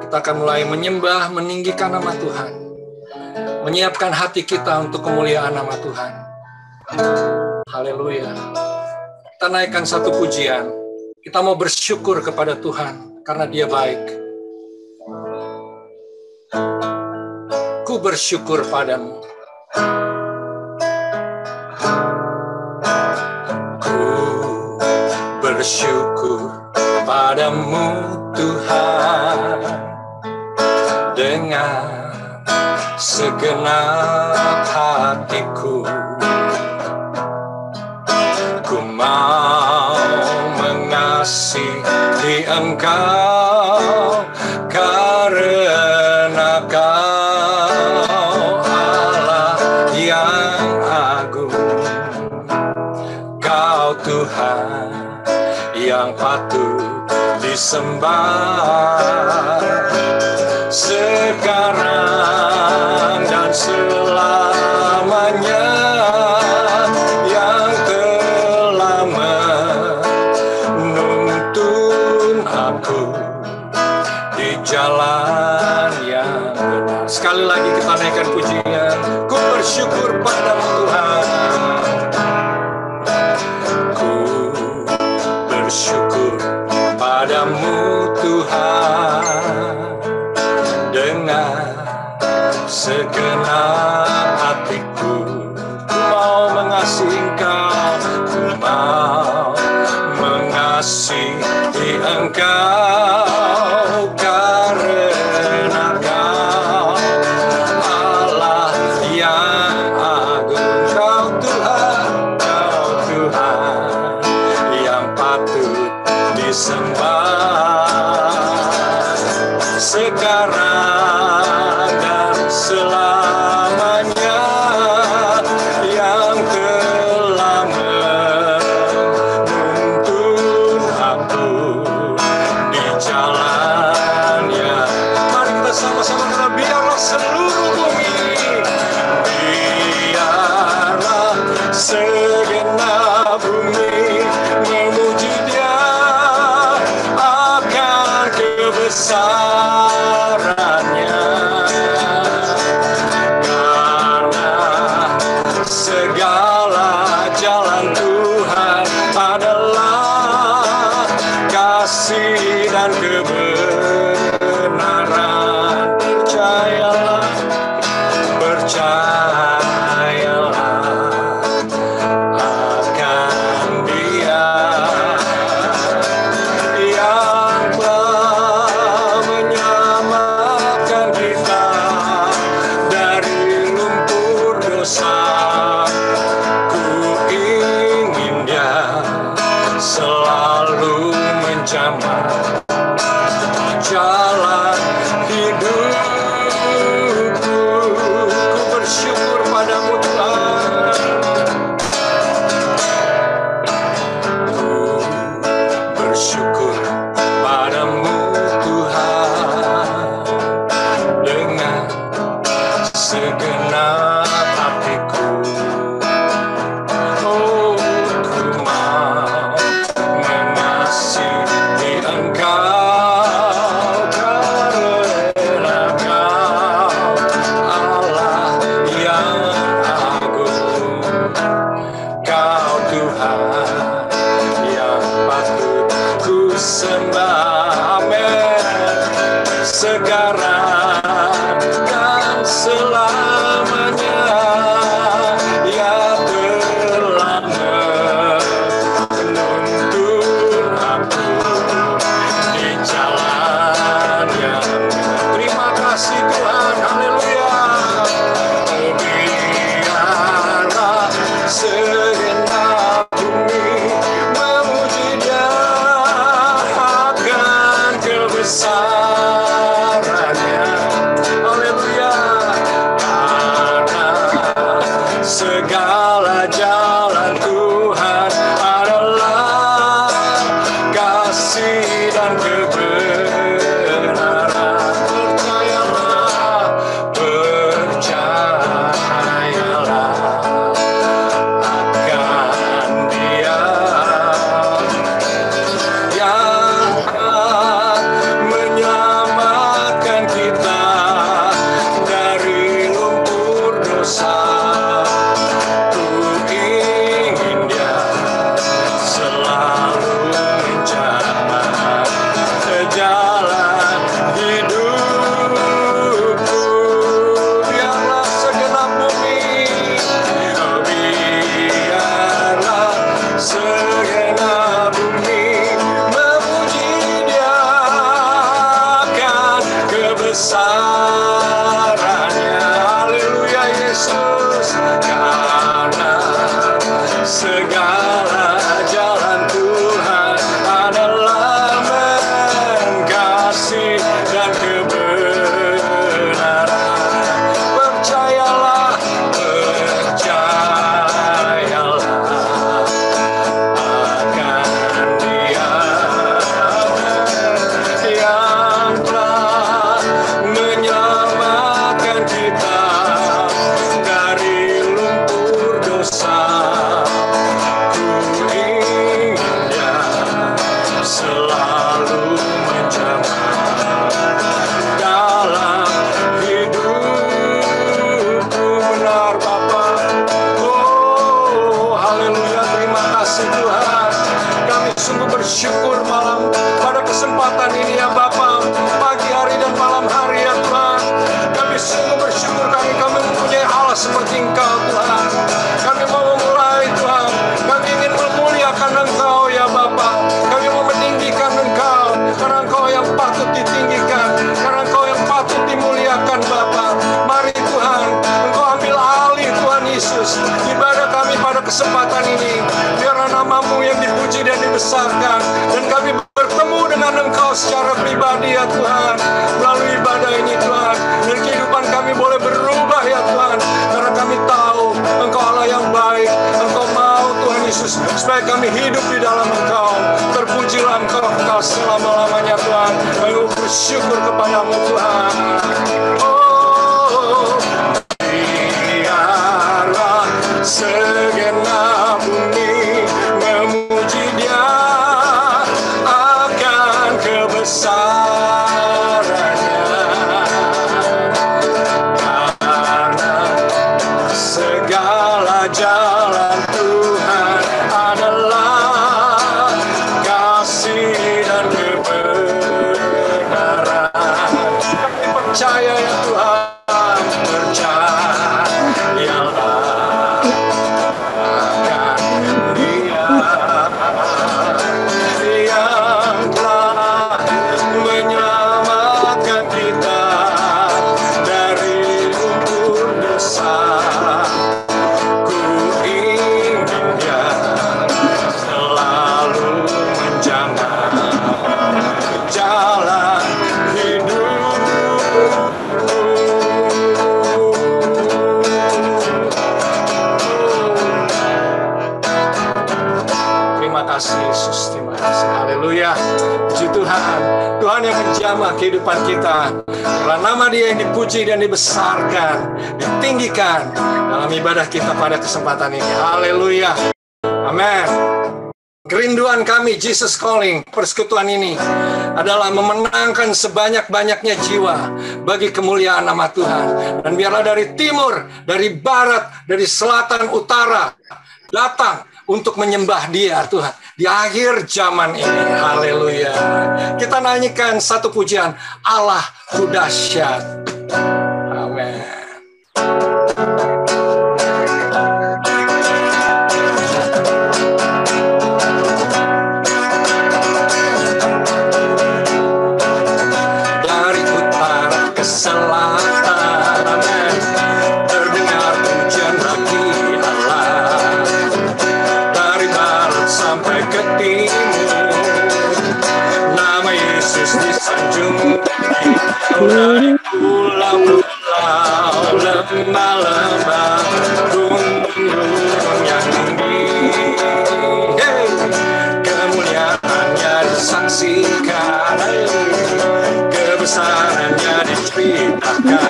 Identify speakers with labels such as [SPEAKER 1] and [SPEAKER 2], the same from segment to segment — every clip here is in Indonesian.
[SPEAKER 1] Kita akan mulai menyembah, meninggikan nama Tuhan, menyiapkan hati kita untuk kemuliaan nama Tuhan. Haleluya. Kita naikkan satu pujian. Kita mau bersyukur kepada Tuhan karena Dia baik. Ku bersyukur padamu. Ku bersyukur padamu Tuhan dengan segenap hatiku. Ku mau mengasihi Engkau karena Kau Allah yang agung. Kau Tuhan yang patut disembah sekarang dan selamanya, yang telah menuntun aku di jalan yang benar. Sekali lagi kita naikkan pujian. Ku bersyukur padamu Tuhan. Ku bersyukur padamu Tuhan dengan segenap hatiku. Ku mau mengasihi Engkau, ku mau mengasihi Engkau karena Kau Allah yang agung. Kau Tuhan yang patut disembah sekarang dan selamanya, yang telah menuntun aku di jalannya. Mari kita sama-sama kata, biarlah seluruh bumi, biarlah segenap bumi memuji Dia akan kebesarannya, karena segala jalan Tuhan adalah kasih dan kebenaran. Percayalah, percayalah akan Dia yang telah menyelamatkan kita dari lumpur dosa. Ku ingin Dia selalu menjamah jalan hidupku. Ku bersyukur padamu Tuhan. Ku bersyukur padamu Tuhan dengan segenap hatiku. Oh, ku mau mengasihi Engkau karena Kau Allah yang agung. Kau Tuhan yang patut ku sembah, amin, sekarang dan selamanya, ya telah menuntun aku di jalan yang benar. Terima kasih Tuhan, haleluya. Biarlah segenap bumi memuji Dia akan kebesarannya, haleluya. Karena segala jalan Tuhan adalah kasih dan kebenaran. Percayalah, percayalah akan Dia yang akan menyelamatkan selalu menjamah dalam hidupku, benar Bapa. Oh, haleluya, terima kasih Tuhan. Kami sungguh bersyukur malam pada kesempatan ini ya Bapa, pagi hari dan malam hari ya Tuhan. Kami sungguh bersyukur kami mempunyai Allah seperti Engkau Tuhan. Kami mau memulai Tuhan, kami ingin memuliakan Engkau ya Bapa. Kami mau meninggikan Engkau, karena Engkau yang patut ditinggikan, karena Engkau yang patut dimuliakan Bapa. Mari Tuhan, Engkau ambil alih Tuhan Yesus ibadah kami pada kesempatan ini. Biarlah nama-Mu yang dipuji dan dibesarkan, dan kami bertemu dengan Engkau secara pribadi ya Tuhan, melalui ibadah ini Tuhan. Dan kehidupan kami boleh berubah ya Tuhan, karena kami tahu Engkau Allah yang baik. Engkau mau Tuhan Yesus supaya kami hidup di dalam Engkau. Terpujilah Engkau selama-lamanya Tuhan. Kami bersyukur kepadamu Tuhan. Oh, biarlah segenap bumi memuji Dia akan kebesarannya, karena segala jalan Tuhan adalah kasih dan kebenaran. Kami percaya ya Tuhan, percayalah akan Dia yang telah menyelamatkan kita dari lumpur dosa. Ku ingin Dia selalu menjamah jalan hidupku. Terima kasih Yesus, terima kasih. Haleluya. Puji Tuhan. Tuhan yang menjamah kehidupan kita. Biarlah nama Dia yang dipuji dan dibesarkan, ditinggikan dalam ibadah kita pada kesempatan ini. Haleluya. Amin. Kerinduan kami, Jesus Calling, persekutuan ini adalah memenangkan sebanyak-banyaknya jiwa bagi kemuliaan nama Tuhan. Dan biarlah dari timur, dari barat, dari selatan, utara, datang untuk menyembah Dia, Tuhan, di akhir zaman ini. Haleluya. Kita nyanyikan satu pujian, Allahku dahsyat. Amin. Dari utara ke selatan, terdengar pujian bagi Allah. Dari barat sampai ke timur, nama Yesus disanjung. Dari pulau-pulau, lembah-lembah, gunung-gunung yang tinggi, kemuliaannya disaksikan, kebesarannya diceritakan.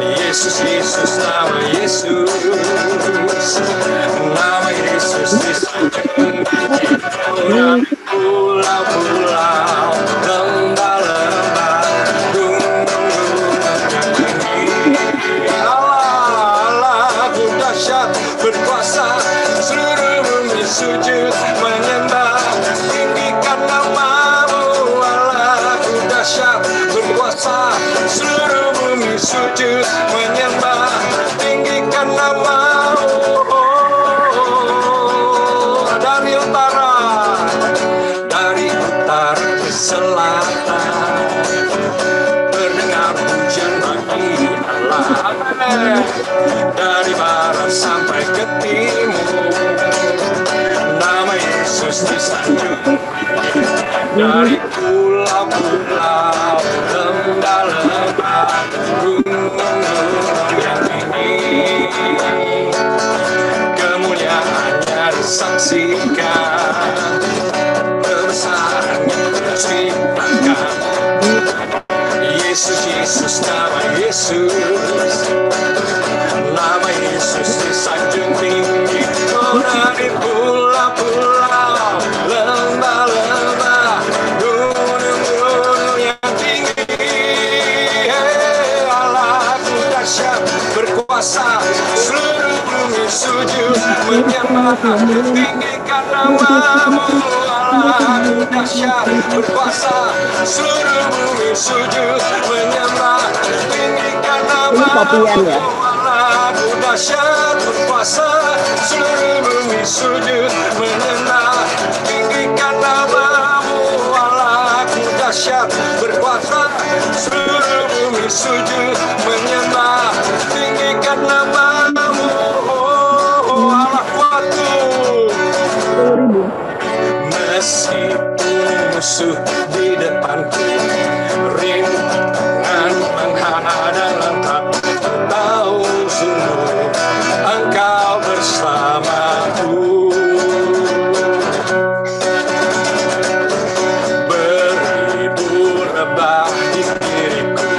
[SPEAKER 1] Yesus, Yesus, nama Yesus, nama Yesus disanjung. Dari pulau-pulau, lembah-lembah, gunung-gunung yang tinggi. Allahku dahsyat berkuasa, seluruh bumi sujud menyembah, tinggikan nama-Mu. Allahku dahsyat berkuasa, seluruh bumi sujud menyembah, tinggikan nama-Mu. Dari utara ke selatan, terdengar pujian bagi Allah. Dari barat sampai ke timur, nama Yesus disanjung. Dari pulau-pulau, lembah-lembah, gunung-gunung yang tinggi, kemuliaannya disaksikan, kebesarannya diceritakan. Yesus, Yesus, nama Yesus, nama Yesus disanjung tinggi. Dari pulau-pulau, lembah-lembah, tinggikan namamu Allah dahsyat berkuasa, seluruh bumi sujud menyembah. Tinggikan namamu Allah dahsyat berkuasa, seluruh bumi sujud menyembah. Tinggikan namamu Allah dahsyat berkuasa, seluruh bumi sujud menyembah. Tinggikan namamu Allah kuatku. Meskipun musuh di depanku, rintangan menghadang, tak tahu sungguh Engkau bersamaku. Beribu rebah di diriku,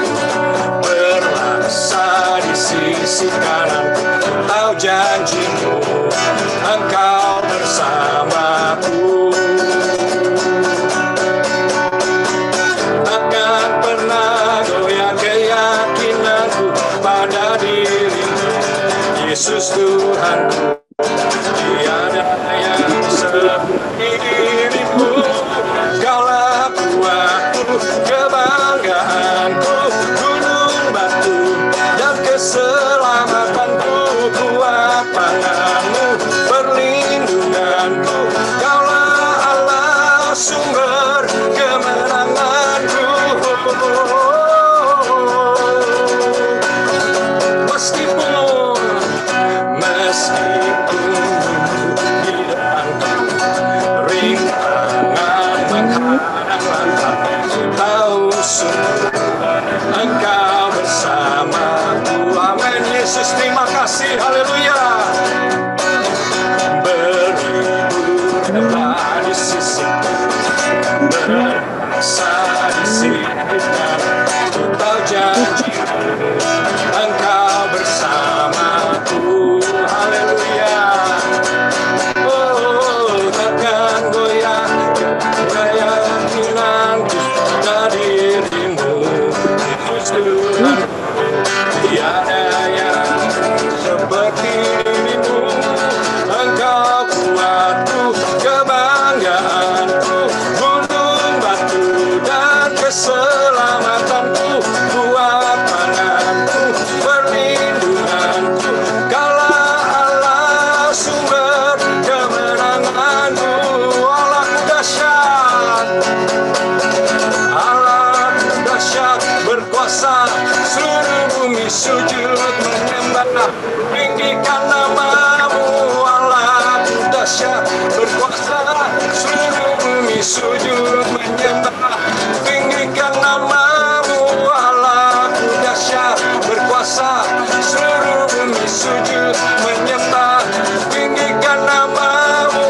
[SPEAKER 1] berlaksa di sisi kanan, tahu janjimu Engkau bersamaku. Takkan pernah goyah keyakinanku pada dirimu, Yesus Tuhanku. Tiada yang seperti dirimu, Kaulah kuatku, kebanggaanku, gunung batu dan keselamatanku. Kuat tanganmu, perlindunganku, Kaulah Allah sumber kemenanganku. Meskipun di depanku rintangan menghadang, tahu sungguh Engkau bersamaku. Amin. Yesus, terima kasih. Haleluya. Beribu rebah di sisiku, berlaksa di sisi kanan, ku tahu janjimu Engkau bersamaku. Haleluya. Oh, takkan goyah keyakinanku pada dirimu, Yesus Tuhan. Tiada yang seperti dirimu, Engkau kuatku, kebanggaanku, gunung batu dan keselamatanku. Kuat tanganku, perlindunganku, Kaulah Allah sumber kemenanganku. Allah dahsyat, Allah dahsyat berkuasa, seluruh bumi sujud menyembah. Tinggikan namamu Allah dahsyat berkuasa, seluruh bumi sujud menyembah. Tinggikan namamu Allah dahsyat berkuasa, seluruh bumi sujud menyembah. Tinggikan namamu,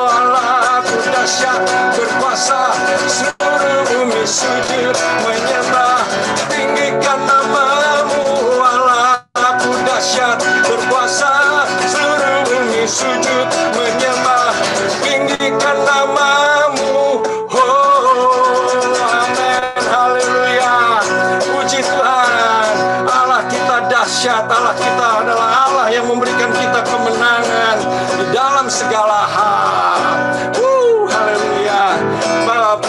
[SPEAKER 1] Allah dahsyat berkuasa, seluruh bumi sujud menyembah. Tinggikan namamu Allah dahsyat berkuasa, seluruh bumi sujud menyembah. Tinggikan namamu. Oh, amin. Haleluya. Puji Tuhan. Allah kita dahsyat. Allah kita adalah Allah yang memberikan kita kemenangan di dalam segala hal. Haleluya.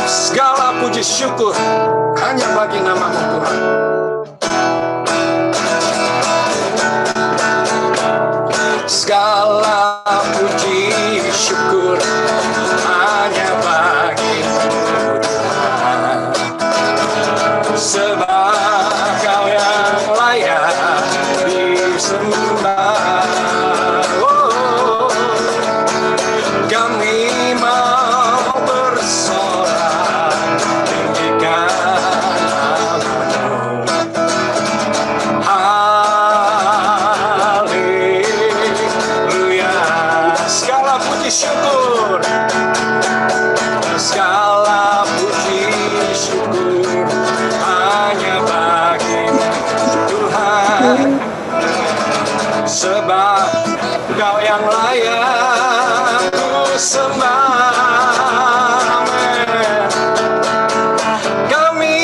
[SPEAKER 1] Segala puji syukur hanya bagi namamu Tuhan. Segala puji syukur hanya bagimu Tuhan, sebab Kau yang layak disembah. Oh, kami mau bersorak tinggikan namamu. Haleluya. Segala puji syukur, segala puji syukur hanya bagimu Tuhan, sebab Kau yang layak ku sembah. Amin. Kami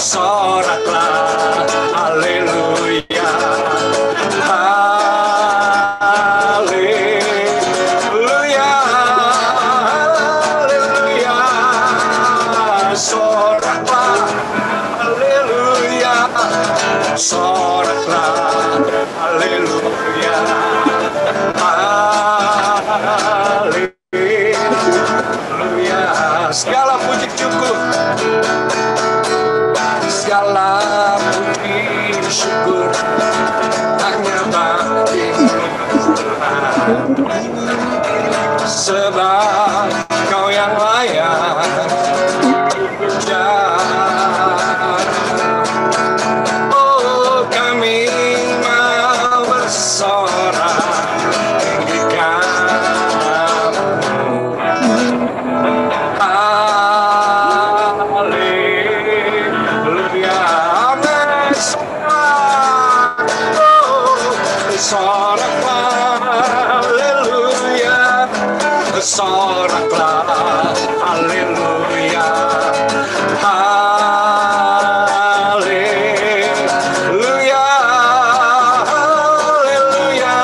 [SPEAKER 1] soraklah, haleluya, haleluya, haleluya, soraklah, haleluya, soraklah, haleluya, haleluya. Segala puji cukup, segala puji syukur hanya bagi Tuhan, sebab Kau yang layak puja. Oh, kami mau bersorak tinggikan soraklah, haleluya, haleluya, haleluya,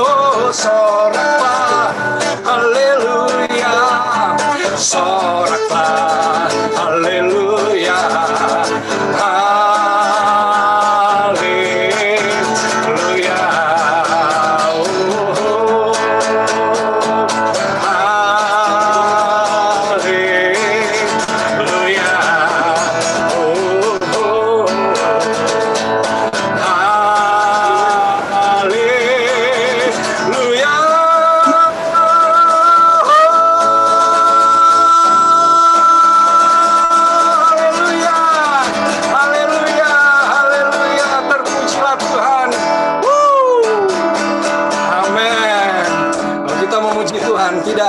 [SPEAKER 1] oh soraklah, haleluya, soraklah, haleluya, haleluya.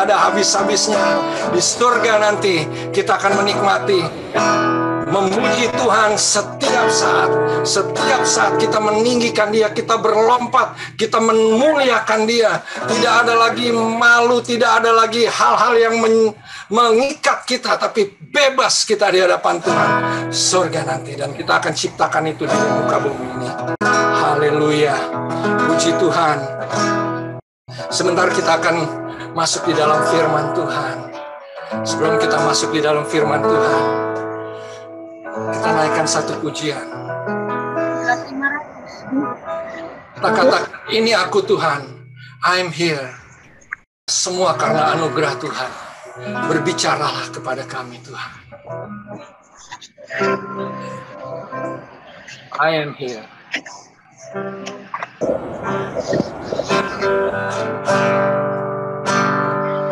[SPEAKER 1] Habis-habisnya di surga nanti kita akan menikmati memuji Tuhan setiap saat kita meninggikan Dia, kita berlompat, kita memuliakan Dia. Tidak ada lagi malu, tidak ada lagi hal-hal yang mengikat kita, tapi bebas kita di hadapan Tuhan surga nanti, dan kita akan ciptakan itu di muka bumi ini. Haleluya, puji Tuhan. Sebentar kita akan masuk di dalam firman Tuhan. Sebelum kita masuk di dalam firman Tuhan, kita naikkan satu pujian. Kita katakan, ini aku Tuhan, I'm here. Semua karena anugerah Tuhan. Berbicaralah kepada kami Tuhan. I am here.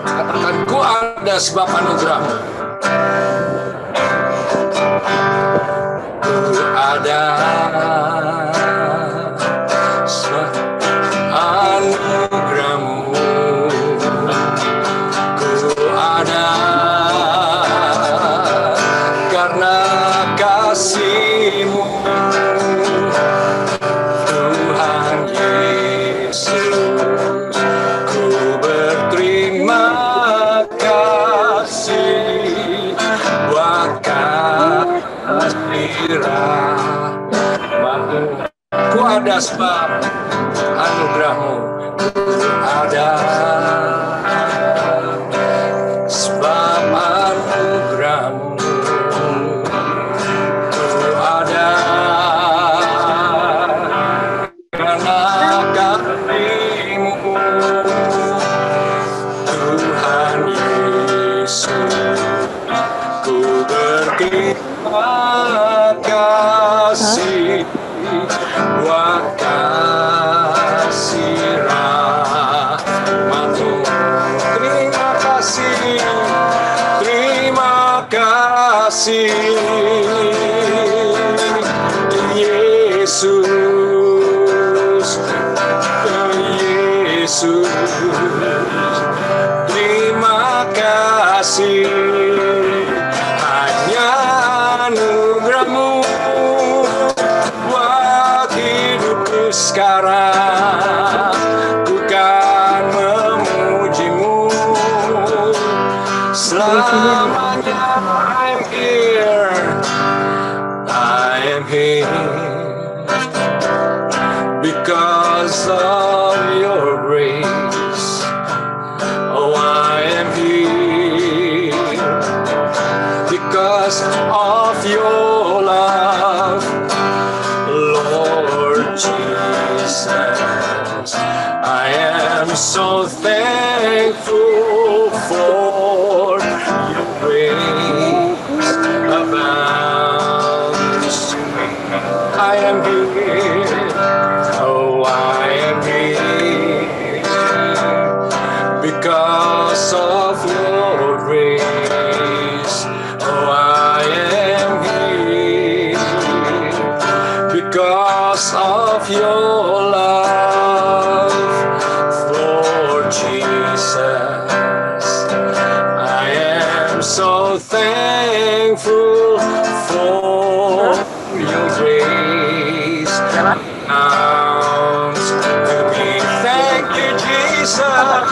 [SPEAKER 1] Katakan, ku ada sebab anugerah-Mu. Ku ada sebab anugerah-Mu. Ku ada karena kasih-Mu. Tuhan Yesus, ku berterima kasih buat kasih rahmat-Mu. Ku ada sebab anugerah-Mu. Ku ada sebab anugerah-Mu. Ku ada karena kasih-Mu. Tuhan Yesus, ku berterima kasih buat kasih rahmat-Mu. Terima kasih, terima kasih Yesus, Yesus. Terima kasih, hanya anugerah-Mu buat hidupku sekarang. Ku kan memuji-Mu selamanya. I'm here, am here because of your grace. Oh, I am here because of your love, Lord Jesus. I am so thankful for your grace abounds to me. I am here, oh, I am here because of your grace. Oh, I am here because of your love, Lord Jesus. I am so thankful for your grace. Thank you, Jesus.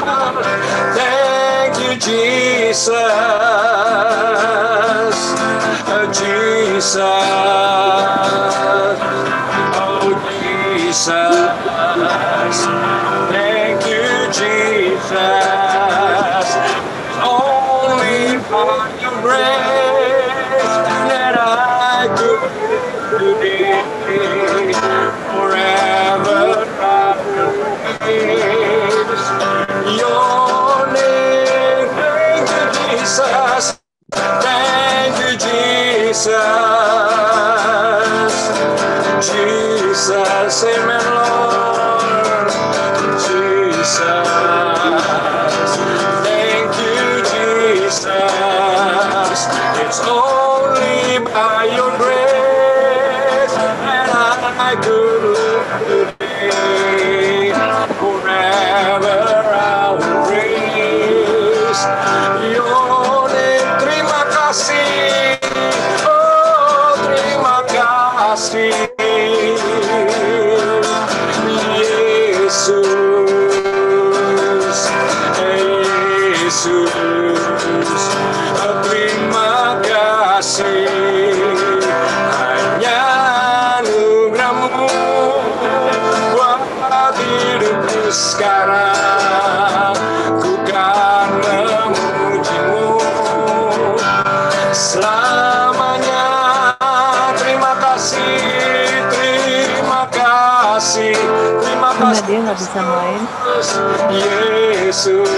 [SPEAKER 1] Thank you, Jesus. Jesus. Oh, Jesus. Thank you, Jesus. Only by your grace that I could today. Forever I will praise your name. Thank you, Jesus. Thank you, Jesus. Jesus, amen, Lord. Jesus. Thank you, Jesus. It's only by your grace that I could live today. Forever I will praise your name. Terima kasih. Oh, terima kasih. Yesus. Yesus. Terima kasih. Hanya anugerah-Mu buat hidupku sekarang. Ku kan memuji-Mu selamanya. Terima kasih, terima kasih, terima kasih.
[SPEAKER 2] Dia nggak bisa main.
[SPEAKER 1] Yesus,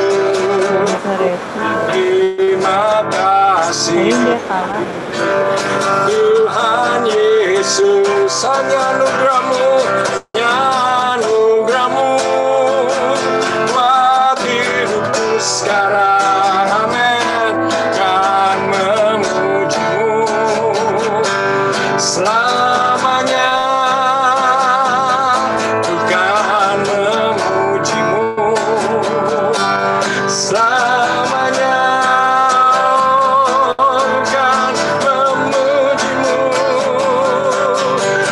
[SPEAKER 1] terima kasih.
[SPEAKER 2] Dia kalah.
[SPEAKER 1] Tuhan Yesus, hanya anugerah-Mu, hanya anugerah-Mu buat hidupku sekarang. Amin. Kan memuji-Mu selamanya. Ku kan memuji-Mu selamanya. Kan memuji-Mu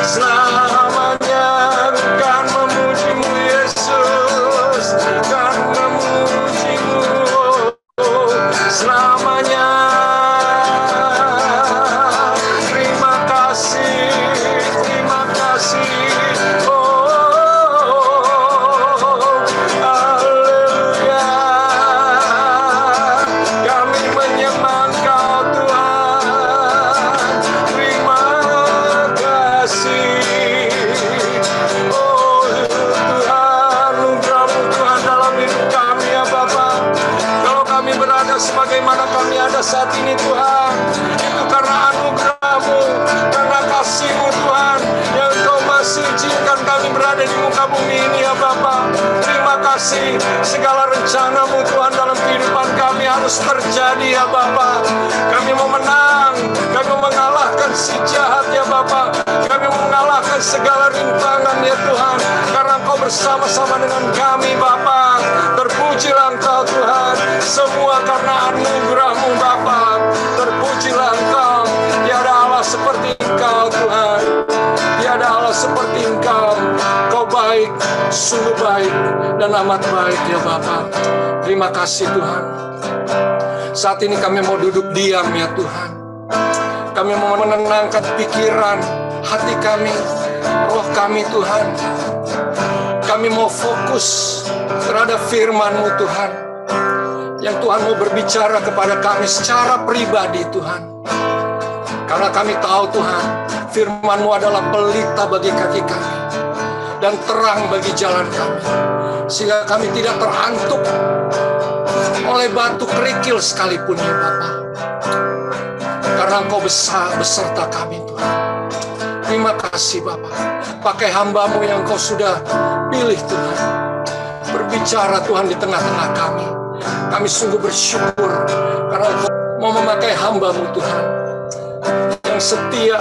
[SPEAKER 1] selamanya. Kan memuji-Mu Yesus. Kan memuji-Mu selamanya. Terima kasih, terima kasih. Haleluya. Kami menyembah Engkau Tuhan. Terima kasih. Oh Tuhan, anugerah-Mu Tuhan dalam hidup kami ya Bapa. Kalau kami berada sebagaimana kami ada saat ini Tuhan, itu karena anugerah-Mu, karena kasih-Mu Tuhan, yang Engkau masih izinkan kami berada di muka bumi ini ya Bapa. Terima kasih. Segala rencana-Mu Tuhan dalam kehidupan kami harus terjadi ya Bapa. Kami mau menang, kami mau mengalahkan si jahat ya Bapa. Kami mau mengalahkan segala rintangan ya Tuhan, karena Engkau bersama-sama dengan kami Bapa. Terpujilah Engkau Tuhan, semua karena anugerah-Mu Bapa. Terpujilah Engkau. Tiada Allah seperti Engkau Tuhan, tiada Allah seperti Engkau. Kau baik, sungguh baik dan amat baik ya Bapa. Terima kasih Tuhan. Saat ini kami mau duduk diam ya Tuhan. Kami mau menenangkan pikiran, hati kami, roh kami Tuhan. Kami mau fokus terhadap firman-Mu Tuhan. Yang Tuhan mau berbicara kepada kami secara pribadi Tuhan. Karena kami tahu Tuhan, firman-Mu adalah pelita bagi kaki kami dan terang bagi jalan kami. Sehingga kami tidak terhantuk oleh batu kerikil sekalipun ya Bapa. Karena Engkau besar beserta kami Tuhan. Terima kasih Bapa. Pakai hamba-Mu yang Engkau sudah pilih Tuhan. Berbicara Tuhan di tengah-tengah kami. Kami sungguh bersyukur karena Engkau mau memakai hamba-Mu Tuhan. Yang setia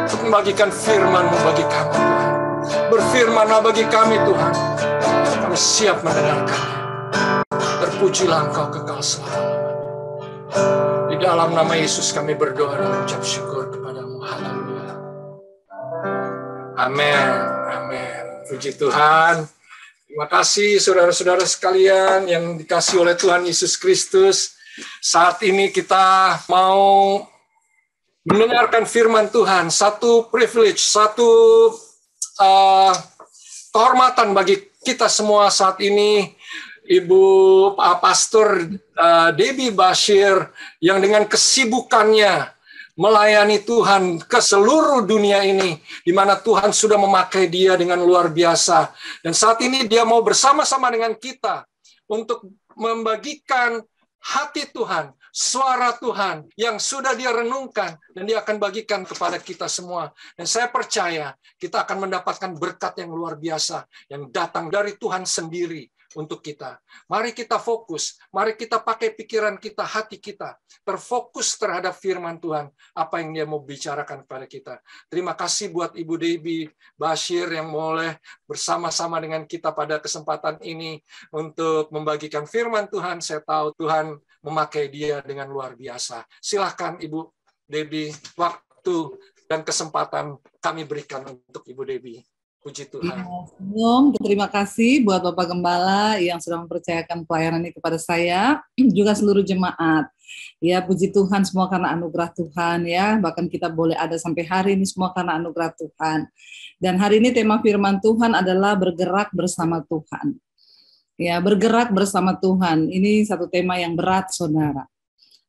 [SPEAKER 1] untuk membagikan firman-Mu bagi kami Tuhan. Berfirmanlah bagi kami Tuhan. Kami siap mendengarkannya. Terpujilah Engkau kekal selama-lamanya. Di dalam nama Yesus kami berdoa dan mengucap syukur kepadamu. Haleluya. Amin. Amin. Puji Tuhan. Terima kasih saudara-saudara sekalian yang dikasihi oleh Tuhan Yesus Kristus. Saat ini kita mau mendengarkan firman Tuhan. Satu privilege, satu kehormatan bagi kita semua saat ini. Ibu Pastor Debbie Bashir yang dengan kesibukannya melayani Tuhan ke seluruh dunia ini, di mana Tuhan sudah memakai dia dengan luar biasa. Dan saat ini dia mau bersama-sama dengan kita untuk membagikan hati Tuhan, suara Tuhan yang sudah dia renungkan, dan dia akan bagikan kepada kita semua. Dan saya percaya kita akan mendapatkan berkat yang luar biasa yang datang dari Tuhan sendiri untuk kita. Mari kita fokus, mari kita pakai pikiran kita, hati kita, terfokus terhadap firman Tuhan, apa yang dia mau bicarakan kepada kita. Terima kasih buat Ibu Debbie Bashir yang boleh bersama-sama dengan kita pada kesempatan ini untuk membagikan firman Tuhan. Saya tahu Tuhan memakai dia dengan luar biasa. Silahkan Ibu Debbie, waktu dan kesempatan kami berikan untuk Ibu Debbie. Puji Tuhan.
[SPEAKER 2] Terima kasih buat Bapak Gembala yang sudah mempercayakan pelayanan ini kepada saya, juga seluruh jemaat. Ya, puji Tuhan semua karena anugerah Tuhan ya. Bahkan kita boleh ada sampai hari ini semua karena anugerah Tuhan. Dan hari ini tema firman Tuhan adalah bergerak bersama Tuhan. Ya, bergerak bersama Tuhan. Ini satu tema yang berat, Saudara.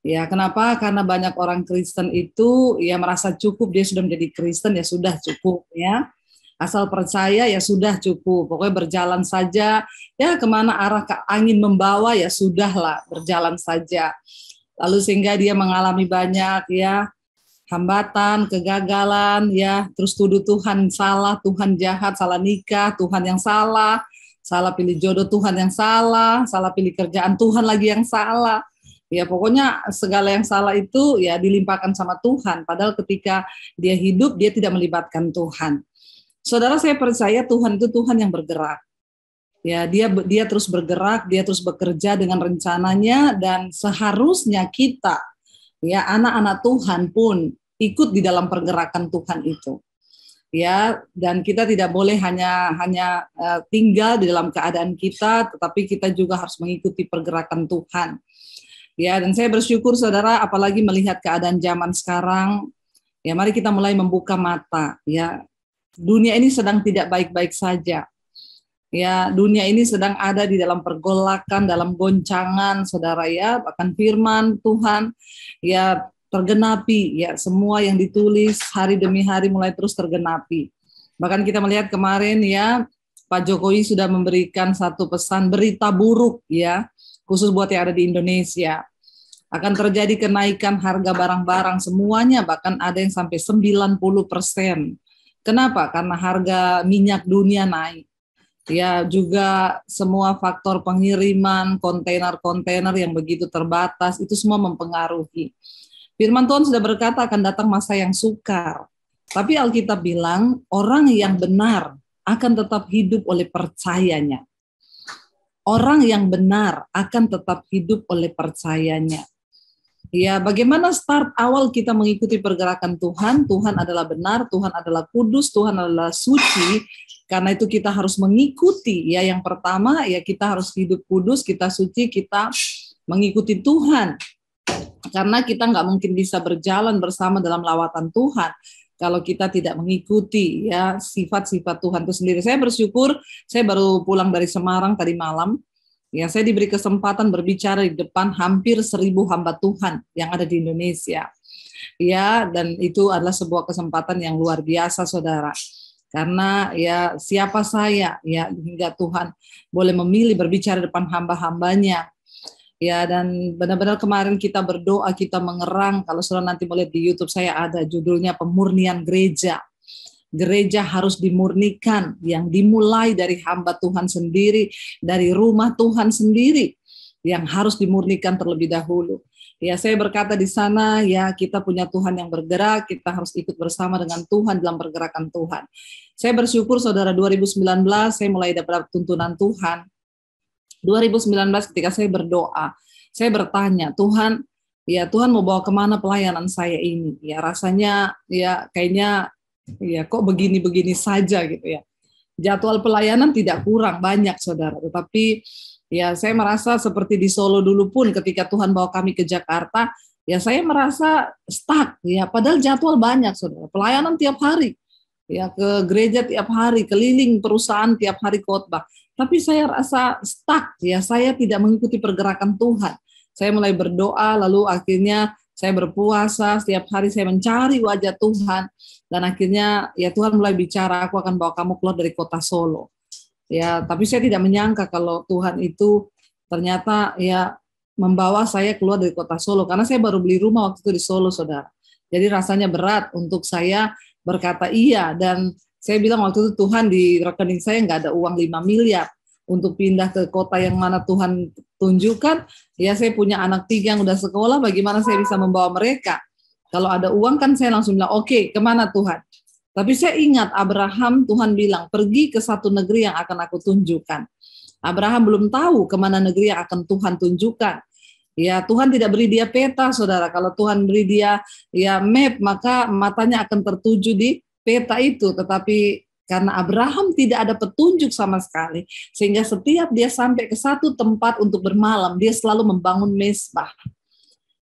[SPEAKER 2] Ya, kenapa? Karena banyak orang Kristen itu ya merasa cukup, dia sudah menjadi Kristen, ya sudah cukup ya. Asal percaya ya sudah cukup, pokoknya berjalan saja, ya kemana arah angin membawa ya sudahlah, berjalan saja. Lalu sehingga dia mengalami banyak ya hambatan, kegagalan, ya terus tuduh Tuhan salah, Tuhan jahat, salah nikah, Tuhan yang salah pilih jodoh, Tuhan yang salah pilih kerjaan, Tuhan lagi yang salah. Ya pokoknya segala yang salah itu ya dilimpahkan sama Tuhan, padahal ketika dia hidup dia tidak melibatkan Tuhan. Saudara, saya percaya Tuhan itu Tuhan yang bergerak. Ya, dia terus bergerak, dia terus bekerja dengan rencananya, dan seharusnya kita, ya anak-anak Tuhan pun ikut di dalam pergerakan Tuhan itu. Ya, dan kita tidak boleh hanya tinggal di dalam keadaan kita, tetapi kita juga harus mengikuti pergerakan Tuhan. Ya, dan saya bersyukur saudara, apalagi melihat keadaan zaman sekarang. Ya, mari kita mulai membuka mata. Ya. Dunia ini sedang tidak baik-baik saja. Ya, dunia ini sedang ada di dalam pergolakan, dalam goncangan, saudara ya. Bahkan firman Tuhan ya tergenapi, ya semua yang ditulis hari demi hari mulai terus tergenapi. Bahkan kita melihat kemarin ya, Pak Jokowi sudah memberikan satu pesan berita buruk ya, khusus buat yang ada di Indonesia. Akan terjadi kenaikan harga barang-barang semuanya, bahkan ada yang sampai 90%. Kenapa? Karena harga minyak dunia naik. Ya, juga semua faktor pengiriman, kontainer-kontainer yang begitu terbatas, itu semua mempengaruhi. Firman Tuhan sudah berkata akan datang masa yang sukar. Tapi Alkitab bilang, orang yang benar akan tetap hidup oleh percayanya. Orang yang benar akan tetap hidup oleh percayanya. Ya, bagaimana start awal kita mengikuti pergerakan Tuhan? Tuhan adalah benar, Tuhan adalah kudus, Tuhan adalah suci. Karena itu kita harus mengikuti. Ya, yang pertama ya kita harus hidup kudus, kita suci, kita mengikuti Tuhan. Karena kita nggak mungkin bisa berjalan bersama dalam lawatan Tuhan kalau kita tidak mengikuti ya sifat-sifat Tuhan itu sendiri. Saya bersyukur, saya baru pulang dari Semarang tadi malam. Ya, saya diberi kesempatan berbicara di depan hampir 1.000 hamba Tuhan yang ada di Indonesia. Ya, dan itu adalah sebuah kesempatan yang luar biasa, saudara. Karena ya siapa saya ya hingga Tuhan boleh memilih berbicara di depan hamba-hambanya. Ya, dan benar-benar kemarin kita berdoa, kita mengerang. Kalau saudara nanti melihat di YouTube saya ada judulnya Pemurnian Gereja. Gereja harus dimurnikan, yang dimulai dari hamba Tuhan sendiri, dari rumah Tuhan sendiri, yang harus dimurnikan terlebih dahulu. Ya, saya berkata di sana, ya kita punya Tuhan yang bergerak, kita harus ikut bersama dengan Tuhan dalam pergerakan Tuhan. Saya bersyukur saudara 2019 saya mulai dapat tuntunan Tuhan. 2019 ketika saya berdoa, saya bertanya, Tuhan, ya Tuhan mau bawa kemana pelayanan saya ini? Ya rasanya, ya kayaknya, ya kok begini-begini saja gitu ya. Jadwal pelayanan tidak kurang banyak saudara, tetapi ya saya merasa seperti di Solo dulu pun ketika Tuhan bawa kami ke Jakarta, ya saya merasa stuck ya, padahal jadwal banyak saudara, pelayanan tiap hari, ya ke gereja tiap hari, keliling perusahaan tiap hari khotbah, tapi saya rasa stuck ya, saya tidak mengikuti pergerakan Tuhan. Saya mulai berdoa, lalu akhirnya saya berpuasa, setiap hari saya mencari wajah Tuhan, dan akhirnya ya Tuhan mulai bicara, aku akan bawa kamu keluar dari kota Solo. Ya, tapi saya tidak menyangka kalau Tuhan itu ternyata ya membawa saya keluar dari kota Solo, karena saya baru beli rumah waktu itu di Solo, saudara. Jadi rasanya berat untuk saya berkata iya, dan saya bilang waktu itu Tuhan di rekening saya nggak ada uang 5 miliar untuk pindah ke kota yang mana Tuhan tunjukkan. Ya saya punya anak 3 yang udah sekolah, bagaimana saya bisa membawa mereka? Kalau ada uang kan saya langsung bilang, oke, kemana Tuhan? Tapi saya ingat Abraham, Tuhan bilang, pergi ke satu negeri yang akan aku tunjukkan. Abraham belum tahu kemana negeri yang akan Tuhan tunjukkan. Ya Tuhan tidak beri dia peta, saudara. Kalau Tuhan beri dia ya map, maka matanya akan tertuju di peta itu. Tetapi karena Abraham tidak ada petunjuk sama sekali, sehingga setiap dia sampai ke satu tempat untuk bermalam, dia selalu membangun mezbah.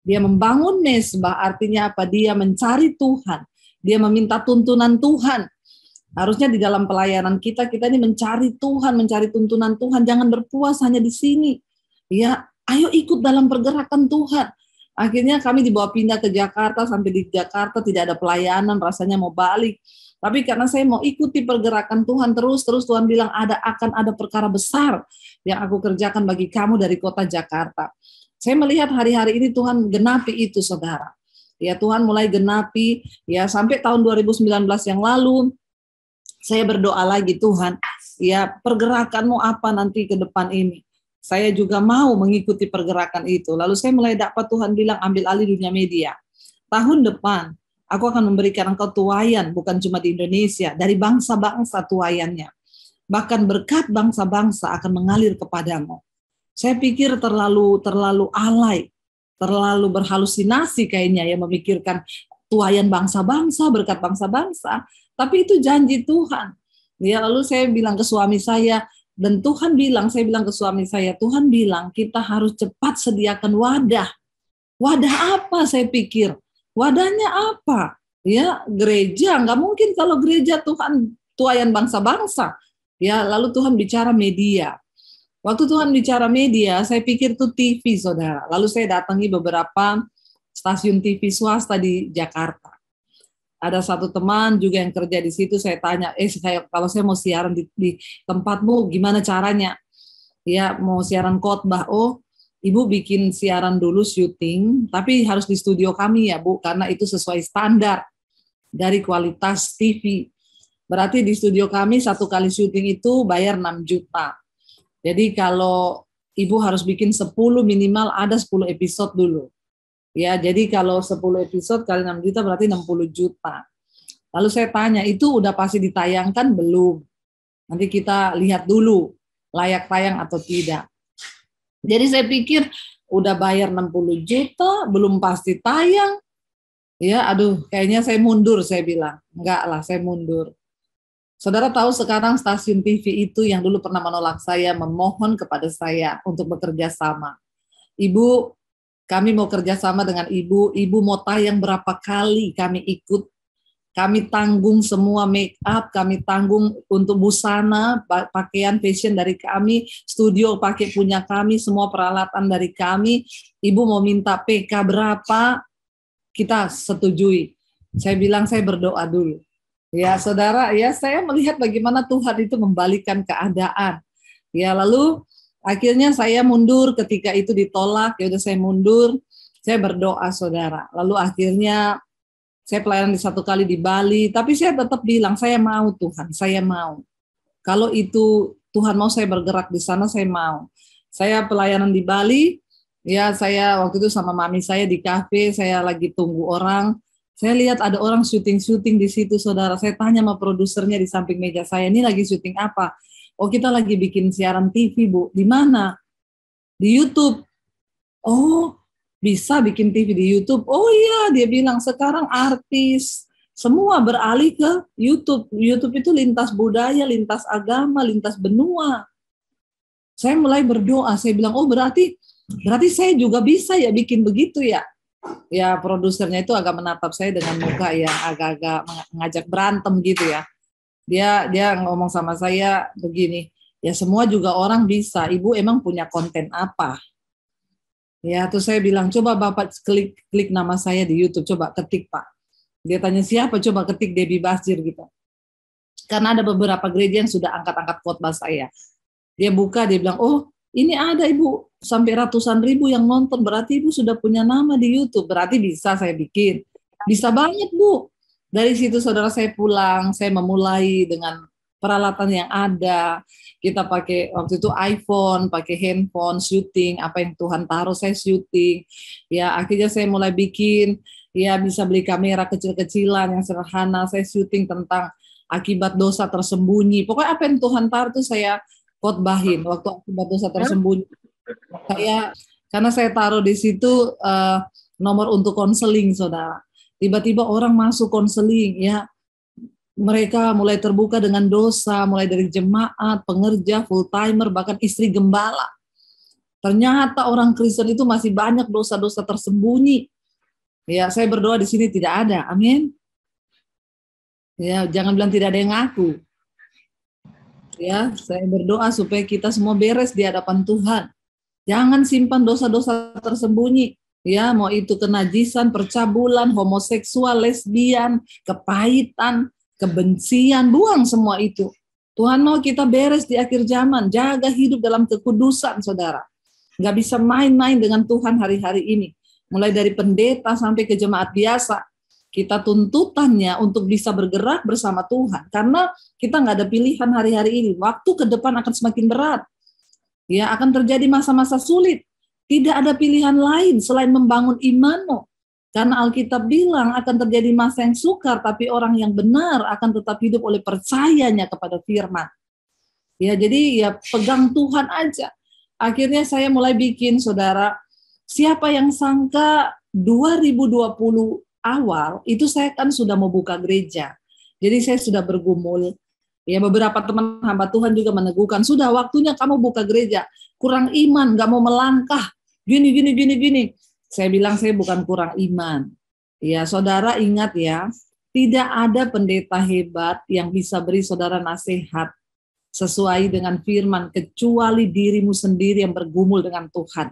[SPEAKER 2] Dia membangun mezbah artinya apa? Dia mencari Tuhan. Dia meminta tuntunan Tuhan. Harusnya di dalam pelayanan kita ini mencari Tuhan, mencari tuntunan Tuhan. Jangan berpuas hanya di sini. Ya, ayo ikut dalam pergerakan Tuhan. Akhirnya kami dibawa pindah ke Jakarta, sampai di Jakarta tidak ada pelayanan, rasanya mau balik. Tapi karena saya mau ikuti pergerakan Tuhan terus Tuhan bilang akan ada perkara besar yang aku kerjakan bagi kamu dari kota Jakarta. Saya melihat hari-hari ini Tuhan genapi itu, saudara. Ya Tuhan mulai genapi, ya sampai tahun 2019 yang lalu, saya berdoa lagi, Tuhan, ya pergerakanmu apa nanti ke depan ini? Saya juga mau mengikuti pergerakan itu. Lalu saya mulai dapat Tuhan bilang, ambil alih dunia media. Tahun depan, aku akan memberikan engkau tuayan, bukan cuma di Indonesia, dari bangsa-bangsa tuayannya. Bahkan berkat bangsa-bangsa akan mengalir kepadamu. Saya pikir terlalu alay, terlalu berhalusinasi kayaknya ya memikirkan tuayan bangsa-bangsa, berkat bangsa-bangsa, tapi itu janji Tuhan. Ya, lalu saya bilang ke suami saya, dan Tuhan bilang, saya bilang ke suami saya, Tuhan bilang kita harus cepat sediakan wadah. Wadah apa saya pikir? Wadahnya apa? Ya, gereja, nggak mungkin kalau gereja Tuhan tuayan bangsa-bangsa. Ya, lalu Tuhan bicara media. Waktu Tuhan bicara media, saya pikir itu TV, saudara. Lalu saya datangi beberapa stasiun TV swasta di Jakarta. Ada satu teman juga yang kerja di situ, saya tanya, kalau saya mau siaran di tempatmu, gimana caranya? Ya, mau siaran khotbah. Oh, Ibu bikin siaran dulu syuting, tapi harus di studio kami ya Bu, karena itu sesuai standar dari kualitas TV. Berarti di studio kami satu kali syuting itu bayar 6 juta. Jadi kalau Ibu harus bikin 10 minimal ada 10 episode dulu. Ya, jadi kalau 10 episode kali 6 juta berarti 60 juta. Lalu saya tanya, itu udah pasti ditayangkan belum? Nanti kita lihat dulu layak tayang atau tidak. Jadi saya pikir udah bayar 60 juta, belum pasti tayang. Ya, aduh, kayaknya saya mundur, saya bilang. Enggak lah, saya mundur. Saudara tahu sekarang stasiun TV itu yang dulu pernah menolak saya, memohon kepada saya untuk bekerja sama. Ibu, Kami mau kerjasama dengan ibu. Ibu mau tayang berapa kali kami ikut. Kami tanggung semua make up, kami tanggung untuk busana, pakaian fashion dari kami, studio pakai punya kami, semua peralatan dari kami. Ibu mau minta PK berapa, kita setujui. Saya bilang saya berdoa dulu. Ya saudara, ya saya melihat bagaimana Tuhan itu membalikan keadaan. Ya lalu akhirnya saya mundur ketika itu ditolak, ya udah saya mundur, saya berdoa saudara. Lalu akhirnya saya pelayanan di satu kali di Bali, tapi saya tetap bilang, saya mau Tuhan, saya mau. Kalau itu Tuhan mau saya bergerak di sana, saya mau. Saya pelayanan di Bali, ya saya waktu itu sama mami saya di kafe, saya lagi tunggu orang. Saya lihat ada orang syuting-syuting di situ, saudara. Saya tanya sama produsernya di samping meja saya, ini lagi syuting apa? Oh kita lagi bikin siaran TV, Bu. Di mana? Di YouTube. Oh, bisa bikin TV di YouTube. Oh iya, dia bilang sekarang artis semua beralih ke YouTube. YouTube itu lintas budaya, lintas agama, lintas benua. Saya mulai berdoa, saya bilang, oh berarti saya juga bisa ya bikin begitu ya. Ya produsernya itu agak menatap saya dengan muka yang agak-agak mengajak berantem gitu ya. Dia ngomong sama saya begini, ya semua juga orang bisa. Ibu emang punya konten apa? Ya, terus saya bilang, coba Bapak klik nama saya di YouTube, coba ketik Pak. Dia tanya siapa, coba ketik Debbie Basjir gitu. Karena ada beberapa gereja yang sudah angkat-angkat khotbah saya. Dia buka, dia bilang, oh ini ada Ibu, sampai ratusan ribu yang nonton, berarti Ibu sudah punya nama di YouTube, berarti bisa saya bikin. Bisa banget Bu. Dari situ saudara saya pulang, saya memulai dengan peralatan yang ada. Kita pakai waktu itu iPhone, pakai handphone, syuting, apa yang Tuhan taruh saya syuting. Ya akhirnya saya mulai bikin, ya bisa beli kamera kecil-kecilan yang sederhana, saya syuting tentang akibat dosa tersembunyi. Pokoknya apa yang Tuhan taruh itu saya khotbahin waktu akibat dosa tersembunyi. Karena saya taruh di situ nomor untuk konseling, saudara. Tiba-tiba orang masuk konseling, ya mereka mulai terbuka dengan dosa, mulai dari jemaat, pengerja, full timer, bahkan istri gembala. Ternyata orang Kristen itu masih banyak dosa-dosa tersembunyi. Ya, saya berdoa di sini tidak ada. Amin. Ya, jangan bilang tidak ada yang ngaku. Ya, saya berdoa supaya kita semua beres di hadapan Tuhan. Jangan simpan dosa-dosa tersembunyi. Ya, mau itu kenajisan, percabulan, homoseksual, lesbian, kepahitan, kebencian, buang semua itu. Tuhan mau kita beres di akhir zaman, jaga hidup dalam kekudusan, saudara. Nggak bisa main-main dengan Tuhan hari-hari ini. Mulai dari pendeta sampai ke jemaat biasa, kita tuntutannya untuk bisa bergerak bersama Tuhan. Karena kita nggak ada pilihan hari-hari ini. Waktu ke depan akan semakin berat. Ya, akan terjadi masa-masa sulit. Tidak ada pilihan lain selain membangun imanmu. Karena Alkitab bilang akan terjadi masa yang sukar, tapi orang yang benar akan tetap hidup oleh percayanya kepada firman. Ya, jadi ya pegang Tuhan aja. Akhirnya saya mulai bikin, saudara, siapa yang sangka 2020 awal, itu saya kan sudah mau buka gereja. Jadi saya sudah bergumul. Ya, beberapa teman hamba Tuhan juga meneguhkan, sudah waktunya kamu buka gereja. Kurang iman, gak mau melangkah. Gini. Saya bilang saya bukan kurang iman. Ya, saudara ingat ya, tidak ada pendeta hebat yang bisa beri saudara nasihat sesuai dengan firman kecuali dirimu sendiri yang bergumul dengan Tuhan.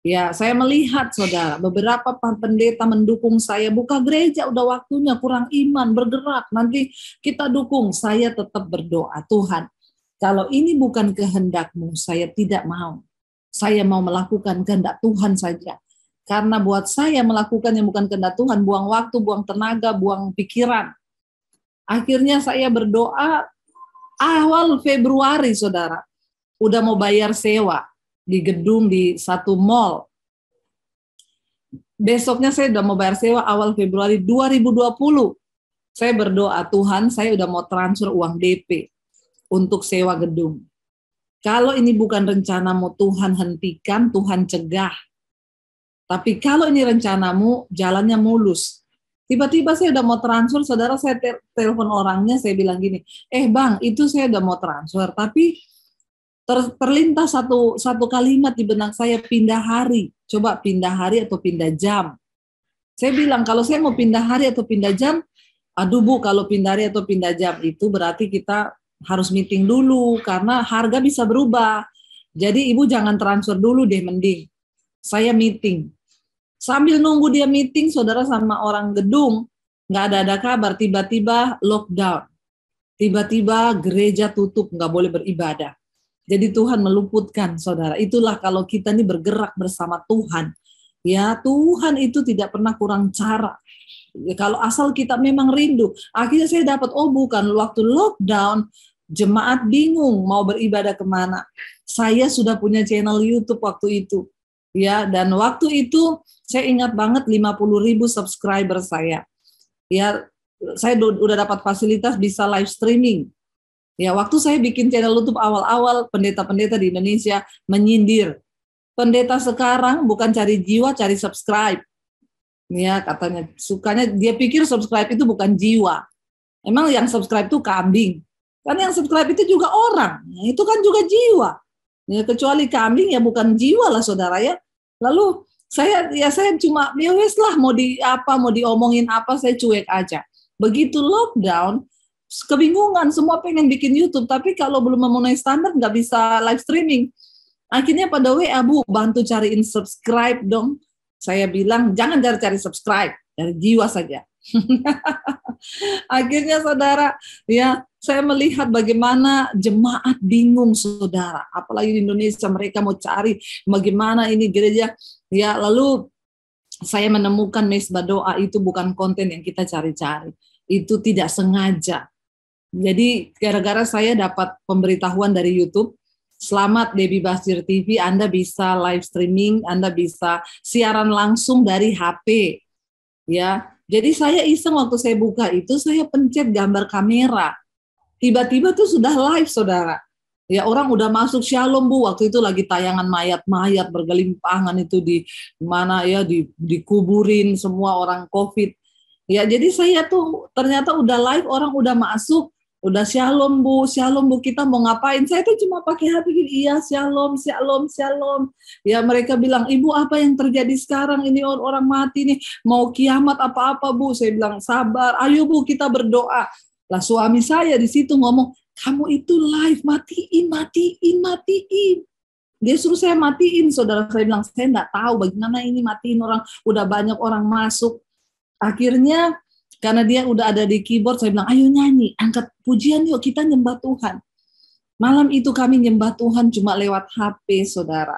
[SPEAKER 2] Ya, saya melihat saudara, beberapa pendeta mendukung saya, buka gereja udah waktunya, kurang iman, bergerak, nanti kita dukung. Saya tetap berdoa, Tuhan, kalau ini bukan kehendak-Mu, saya tidak mau. Saya mau melakukan kehendak Tuhan saja. Karena buat saya melakukan yang bukan kehendak Tuhan, buang waktu, buang tenaga, buang pikiran. Akhirnya saya berdoa, awal Februari, saudara, udah mau bayar sewa di gedung di satu mall. Besoknya saya udah mau bayar sewa awal Februari 2020. Saya berdoa, Tuhan, saya udah mau transfer uang DP untuk sewa gedung. Kalau ini bukan rencanamu, Tuhan hentikan, Tuhan cegah. Tapi kalau ini rencanamu, jalannya mulus. Tiba-tiba saya udah mau transfer, saudara, saya telepon orangnya, saya bilang gini, bang, itu saya udah mau transfer, tapi terlintas satu kalimat di benak saya, pindah hari. Coba pindah hari atau pindah jam. Saya bilang kalau saya mau pindah hari atau pindah jam, aduh Bu, kalau pindah hari atau pindah jam itu berarti kita harus meeting dulu karena harga bisa berubah. Jadi Ibu jangan transfer dulu deh, mending saya meeting. Sambil nunggu dia meeting, saudara, sama orang gedung, nggak ada kabar, tiba-tiba lockdown. Tiba-tiba gereja tutup, nggak boleh beribadah. Jadi Tuhan meluputkan, saudara. Itulah kalau kita ini bergerak bersama Tuhan. Ya, Tuhan itu tidak pernah kurang cara. Ya, kalau asal kita memang rindu. Akhirnya saya dapat, oh bukan, waktu lockdown, jemaat bingung mau beribadah kemana. Saya sudah punya channel YouTube waktu itu. Ya, dan waktu itu saya ingat banget 50.000 subscriber saya. Ya, saya udah dapat fasilitas bisa live streaming. Ya, waktu saya bikin channel YouTube awal-awal, pendeta-pendeta di Indonesia menyindir. Pendeta sekarang bukan cari jiwa, cari subscribe. Ya, katanya sukanya dia pikir subscribe itu bukan jiwa. Emang yang subscribe itu kambing. Kan yang subscribe itu juga orang. Itu kan juga jiwa. Ya, kecuali kambing ya bukan jiwa lah, saudara ya. Lalu saya cuma ya wes lah, mau diomongin apa saya cuek aja. Begitu lockdown, kebingungan, semua pengen bikin YouTube, tapi kalau belum memenuhi standar nggak bisa live streaming. Akhirnya pada WA, Bu, bantu cariin subscribe dong. Saya bilang jangan cari subscribe, dari jiwa saja. Akhirnya saudara, ya saya melihat bagaimana jemaat bingung, saudara. Apalagi di Indonesia, mereka mau cari bagaimana ini gereja. Ya, lalu saya menemukan mesbah doa itu bukan konten yang kita cari-cari. Itu tidak sengaja. Jadi gara-gara saya dapat pemberitahuan dari YouTube, selamat Debbie Basir TV, Anda bisa live streaming, Anda bisa siaran langsung dari HP. Ya, jadi saya iseng waktu saya buka itu, saya pencet gambar kamera. Tiba-tiba tuh sudah live, saudara. Ya, orang udah masuk, Shalom Bu, waktu itu lagi tayangan mayat-mayat bergelimpangan itu di mana ya, dikuburin semua orang COVID. Ya, jadi saya tuh ternyata udah live, orang udah masuk, udah Shalom Bu, kita mau ngapain? Saya tuh cuma pakai hati gini, iya Shalom. Ya, mereka bilang, Ibu apa yang terjadi sekarang? Ini orang mati nih, mau kiamat apa-apa Bu. Saya bilang, sabar, ayo Bu kita berdoa. Lah suami saya di situ ngomong, kamu itu live, matiin. Dia suruh saya matiin, saudara. Saya bilang, saya nggak tahu bagaimana ini matiin orang, udah banyak orang masuk. Akhirnya karena dia udah ada di keyboard, saya bilang, ayo nyanyi, angkat pujian yuk, kita nyembah Tuhan. Malam itu kami nyembah Tuhan cuma lewat HP, saudara.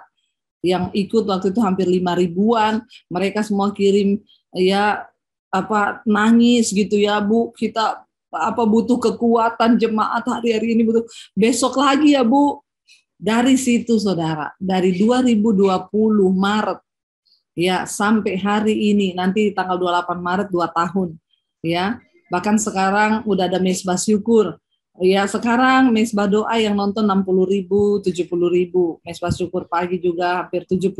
[SPEAKER 2] Yang ikut waktu itu hampir 5.000-an, mereka semua kirim ya nangis gitu ya, Bu, kita butuh kekuatan jemaat hari-hari ini, butuh besok lagi ya Bu. Dari situ saudara, dari 2020 Maret ya sampai hari ini, nanti tanggal 28 Maret 2 tahun ya. Bahkan sekarang udah ada mesbah syukur. Ya, sekarang mesbah doa yang nonton 60.000, 70.000, mesbah syukur pagi juga hampir 70.000.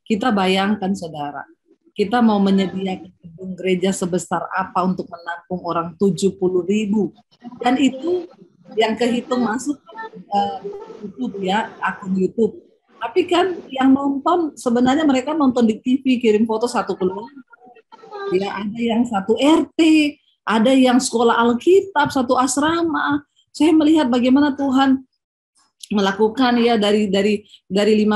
[SPEAKER 2] Kita bayangkan saudara, kita mau menyediakan gedung gereja sebesar apa untuk menampung orang 70.000, dan itu yang kehitung masuk YouTube ya, akun YouTube. Tapi kan yang nonton sebenarnya mereka nonton di TV, kirim foto satu keluarga. Ya, ada yang satu RT, ada yang sekolah Alkitab, satu asrama. Saya melihat bagaimana Tuhan melakukan ya dari 50.000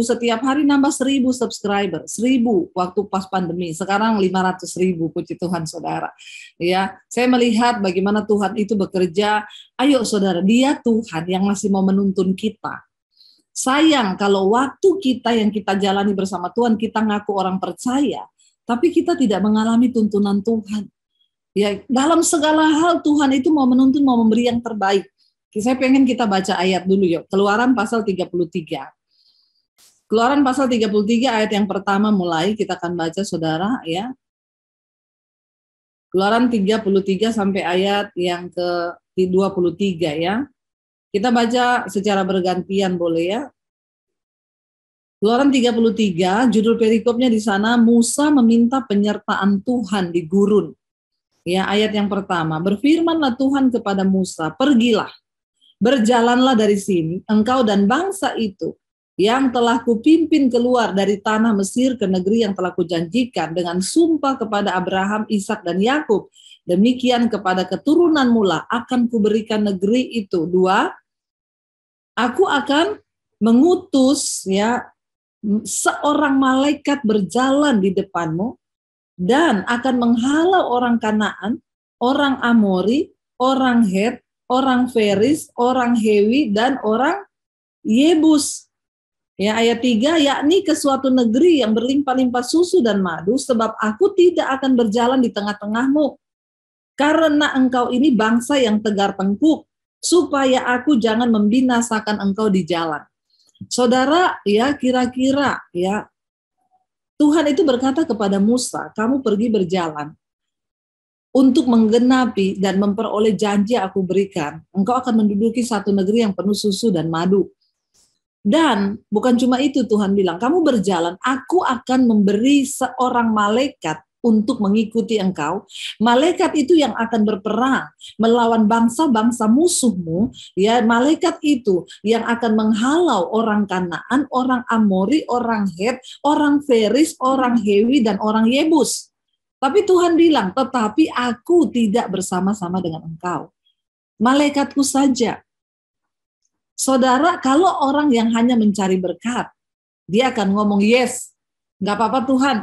[SPEAKER 2] setiap hari nambah 1.000 subscriber, 1.000 waktu pas pandemi. Sekarang 500.000, puji Tuhan saudara. Ya, saya melihat bagaimana Tuhan itu bekerja. Ayo saudara, Dia Tuhan yang masih mau menuntun kita. Sayang kalau waktu kita yang kita jalani bersama Tuhan, kita ngaku orang percaya, tapi kita tidak mengalami tuntunan Tuhan. Ya, dalam segala hal Tuhan itu mau menuntun, mau memberi yang terbaik. Saya pengen kita baca ayat dulu yuk. Keluaran pasal 33. Keluaran pasal 33 ayat yang pertama mulai kita akan baca saudara ya. Keluaran 33 sampai ayat yang ke-23 ya. Kita baca secara bergantian boleh ya. Keluaran 33, judul perikopnya di sana, Musa meminta penyertaan Tuhan di gurun. Ya, ayat yang pertama, berfirmanlah Tuhan kepada Musa, pergilah, berjalanlah dari sini, engkau dan bangsa itu, yang telah kupimpin keluar dari tanah Mesir ke negeri yang telah kujanjikan dengan sumpah kepada Abraham, Ishak dan Yakub. Demikian kepada keturunan mula akan kuberikan negeri itu. 2, aku akan mengutus seorang malaikat berjalan di depanmu dan akan menghalau orang Kanaan, orang Amori, orang Het, orang Feris, orang Hewi dan orang Yebus. Ya, ayat 3, yakni ke suatu negeri yang berlimpah-limpah susu dan madu, sebab aku tidak akan berjalan di tengah-tengahmu. Karena engkau ini bangsa yang tegar tengkuk, supaya aku jangan membinasakan engkau di jalan. Saudara, ya kira-kira ya Tuhan itu berkata kepada Musa, kamu pergi berjalan untuk menggenapi dan memperoleh janji aku berikan. Engkau akan menduduki satu negeri yang penuh susu dan madu. Dan bukan cuma itu, Tuhan bilang, kamu berjalan, aku akan memberi seorang malaikat untuk mengikuti engkau. Malaikat itu yang akan berperang melawan bangsa-bangsa musuhmu. Ya, malaikat itu yang akan menghalau orang Kanaan, orang Amori, orang Het, orang Feris, orang Hewi dan orang Yebus. Tapi Tuhan bilang, tetapi aku tidak bersama-sama dengan engkau. Malaikatku saja. Saudara, kalau orang yang hanya mencari berkat, dia akan ngomong, yes, nggak apa-apa Tuhan.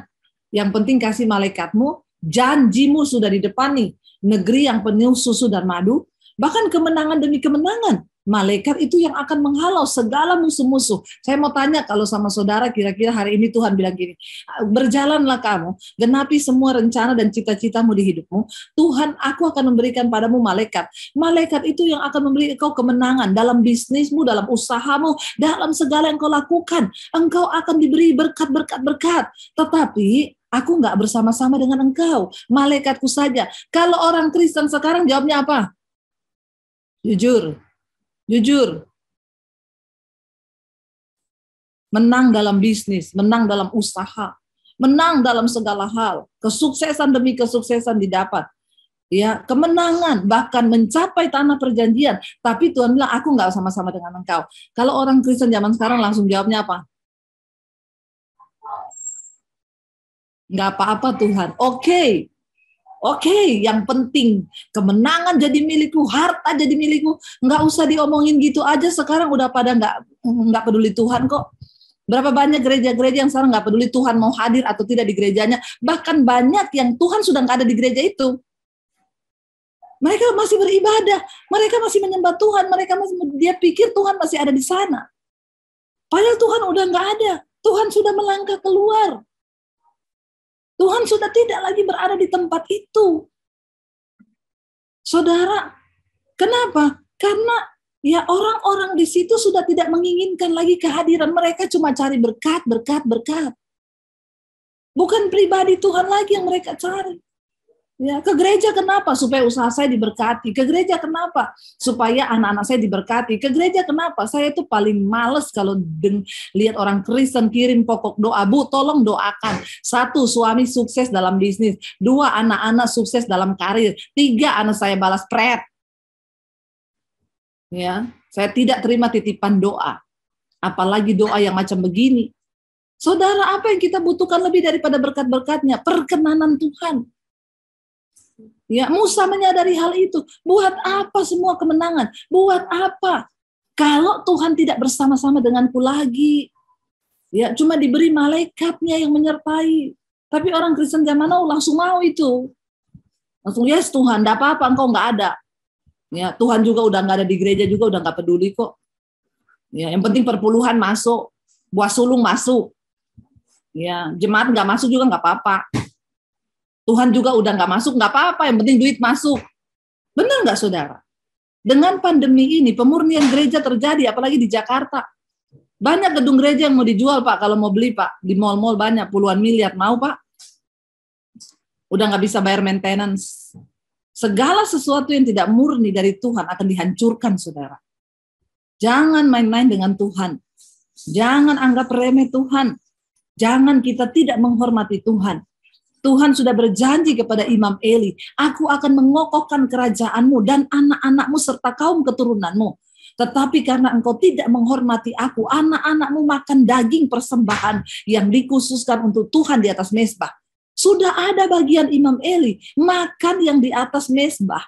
[SPEAKER 2] Yang penting kasih malaikatmu, janjimu sudah di depan nih. Negeri yang penuh susu dan madu, bahkan kemenangan demi kemenangan. Malaikat itu yang akan menghalau segala musuh-musuh. Saya mau tanya kalau sama saudara, kira-kira hari ini Tuhan bilang gini, berjalanlah kamu, genapi semua rencana dan cita-citamu di hidupmu. Tuhan, aku akan memberikan padamu malaikat. Malaikat itu yang akan memberi engkau kemenangan dalam bisnismu, dalam usahamu, dalam segala yang kau lakukan. Engkau akan diberi berkat-berkat. Tetapi aku nggak bersama-sama dengan engkau. Malaikatku saja. Kalau orang Kristen sekarang jawabnya apa? Jujur, menang dalam bisnis, menang dalam usaha, menang dalam segala hal, kesuksesan demi kesuksesan didapat, ya kemenangan bahkan mencapai tanah perjanjian. Tapi Tuhan bilang aku nggak sama-sama dengan engkau. Kalau orang Kristen zaman sekarang langsung jawabnya apa? Nggak apa-apa Tuhan. Oke, yang penting kemenangan jadi milikku, harta jadi milikku. Nggak usah diomongin gitu aja. Sekarang udah pada nggak peduli Tuhan kok. Berapa banyak gereja-gereja yang sekarang nggak peduli Tuhan mau hadir atau tidak di gerejanya. Bahkan banyak yang Tuhan sudah nggak ada di gereja itu. Mereka masih beribadah, mereka masih menyembah Tuhan, dia pikir Tuhan masih ada di sana. Padahal Tuhan udah nggak ada. Tuhan sudah melangkah keluar. Tuhan sudah tidak lagi berada di tempat itu. Saudara, kenapa? Karena ya orang-orang di situ sudah tidak menginginkan lagi kehadiran. Mereka cuma cari berkat. Bukan pribadi Tuhan lagi yang mereka cari. Ya, ke gereja kenapa? Supaya usaha saya diberkati. Ke gereja kenapa? Supaya anak-anak saya diberkati. Ke gereja kenapa? Saya tuh paling males kalau lihat orang Kristen kirim pokok doa. Bu, tolong doakan. 1, suami sukses dalam bisnis. 2, anak-anak sukses dalam karir. 3, anak saya balas pret. Ya, saya tidak terima titipan doa. Apalagi doa yang macam begini. Saudara, apa yang kita butuhkan lebih daripada berkat-berkatnya? Perkenanan Tuhan. Ya, Musa menyadari hal itu. Buat apa semua kemenangan? Buat apa? Kalau Tuhan tidak bersama-sama denganku lagi. Ya, cuma diberi malaikatnya yang menyertai. Tapi orang Kristen zaman now langsung mau itu. Langsung, yes Tuhan, enggak apa-apa, engkau enggak ada. Ya, Tuhan juga udah enggak ada di gereja juga udah enggak peduli kok. Ya, yang penting perpuluhan masuk, buah sulung masuk. Ya, jemaat enggak masuk juga enggak apa-apa. Tuhan juga udah nggak masuk, nggak apa-apa, yang penting duit masuk. Benar nggak saudara? Dengan pandemi ini, pemurnian gereja terjadi, apalagi di Jakarta. Banyak gedung gereja yang mau dijual, Pak, kalau mau beli, Pak. Di mal-mal banyak, puluhan miliar. Mau, Pak? Udah nggak bisa bayar maintenance. Segala sesuatu yang tidak murni dari Tuhan akan dihancurkan, saudara. Jangan main-main dengan Tuhan. Jangan anggap remeh Tuhan. Jangan kita tidak menghormati Tuhan. Tuhan sudah berjanji kepada Imam Eli, aku akan mengokohkan kerajaanmu dan anak-anakmu serta kaum keturunanmu. Tetapi karena engkau tidak menghormati aku, anak-anakmu makan daging persembahan yang dikhususkan untuk Tuhan di atas mezbah. Sudah ada bagian Imam Eli, makan yang di atas mezbah.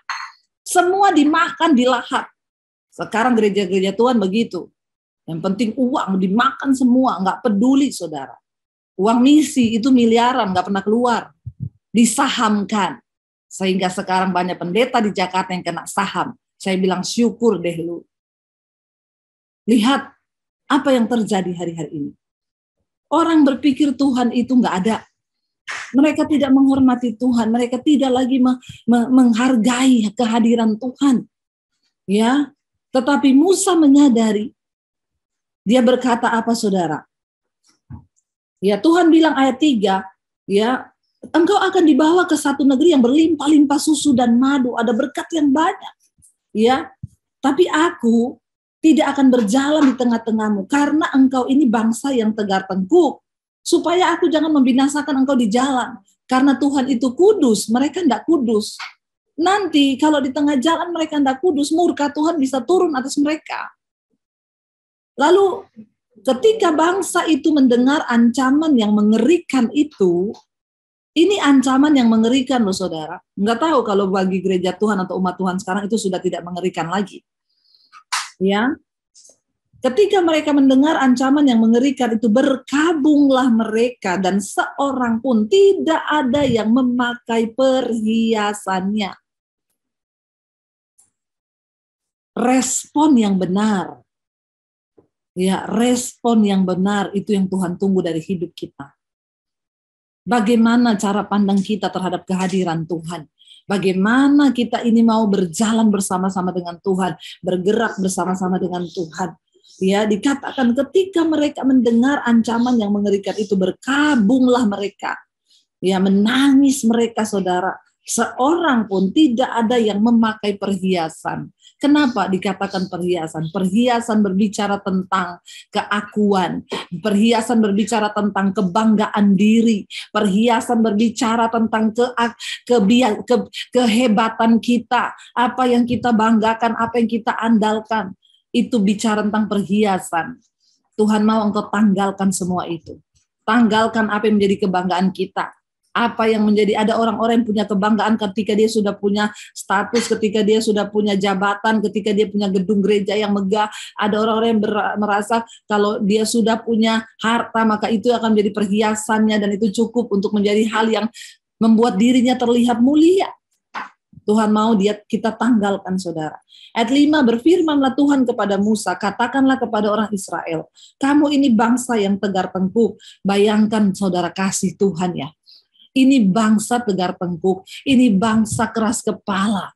[SPEAKER 2] Semua dimakan, dilahap. Sekarang gereja-gereja Tuhan begitu. Yang penting uang, dimakan semua, nggak peduli saudara. Uang misi itu miliaran, nggak pernah keluar. Disahamkan. Sehingga sekarang banyak pendeta di Jakarta yang kena saham. Saya bilang syukur deh lu. Lihat apa yang terjadi hari-hari ini. Orang berpikir Tuhan itu nggak ada. Mereka tidak menghormati Tuhan. Mereka tidak lagi menghargai kehadiran Tuhan. Ya, tetapi Musa menyadari. Dia berkata apa saudara? Ya, Tuhan bilang ayat 3, ya, engkau akan dibawa ke satu negeri yang berlimpah-limpah susu dan madu, ada berkat yang banyak. Ya, tapi aku tidak akan berjalan di tengah-tengahmu karena engkau ini bangsa yang tegar tengkuk, supaya aku jangan membinasakan engkau di jalan. Karena Tuhan itu kudus, mereka tidak kudus. Nanti kalau di tengah jalan mereka tidak kudus, murka Tuhan bisa turun atas mereka. Lalu ketika bangsa itu mendengar ancaman yang mengerikan itu, ini ancaman yang mengerikan loh saudara. Nggak tahu kalau bagi gereja Tuhan atau umat Tuhan sekarang itu sudah tidak mengerikan lagi. Ya, ketika mereka mendengar ancaman yang mengerikan itu, berkabunglah mereka dan seorang pun tidak ada yang memakai perhiasannya. Respon yang benar. Ya, respon yang benar itu yang Tuhan tunggu dari hidup kita. Bagaimana cara pandang kita terhadap kehadiran Tuhan? Bagaimana kita ini mau berjalan bersama-sama dengan Tuhan, bergerak bersama-sama dengan Tuhan? Ya, dikatakan ketika mereka mendengar ancaman yang mengerikan itu, berkabunglah mereka. Ya, menangis mereka saudara. Seorang pun tidak ada yang memakai perhiasan. Kenapa dikatakan perhiasan? Perhiasan berbicara tentang keakuan. Perhiasan berbicara tentang kebanggaan diri. Perhiasan berbicara tentang kehebatan kita. Apa yang kita banggakan, apa yang kita andalkan. Itu bicara tentang perhiasan. Tuhan mau engkau tanggalkan semua itu. Tanggalkan apa yang menjadi kebanggaan kita. Apa yang menjadi, ada orang-orang yang punya kebanggaan ketika dia sudah punya status, ketika dia sudah punya jabatan, ketika dia punya gedung gereja yang megah. Ada orang-orang yang merasa kalau dia sudah punya harta, maka itu akan menjadi perhiasannya dan itu cukup untuk menjadi hal yang membuat dirinya terlihat mulia. Tuhan mau kita tanggalkan saudara. Ayat 5, berfirmanlah Tuhan kepada Musa, katakanlah kepada orang Israel, kamu ini bangsa yang tegar tengkuk. Bayangkan saudara kasih Tuhan ya. Ini bangsa tegar tengkuk, ini bangsa keras kepala.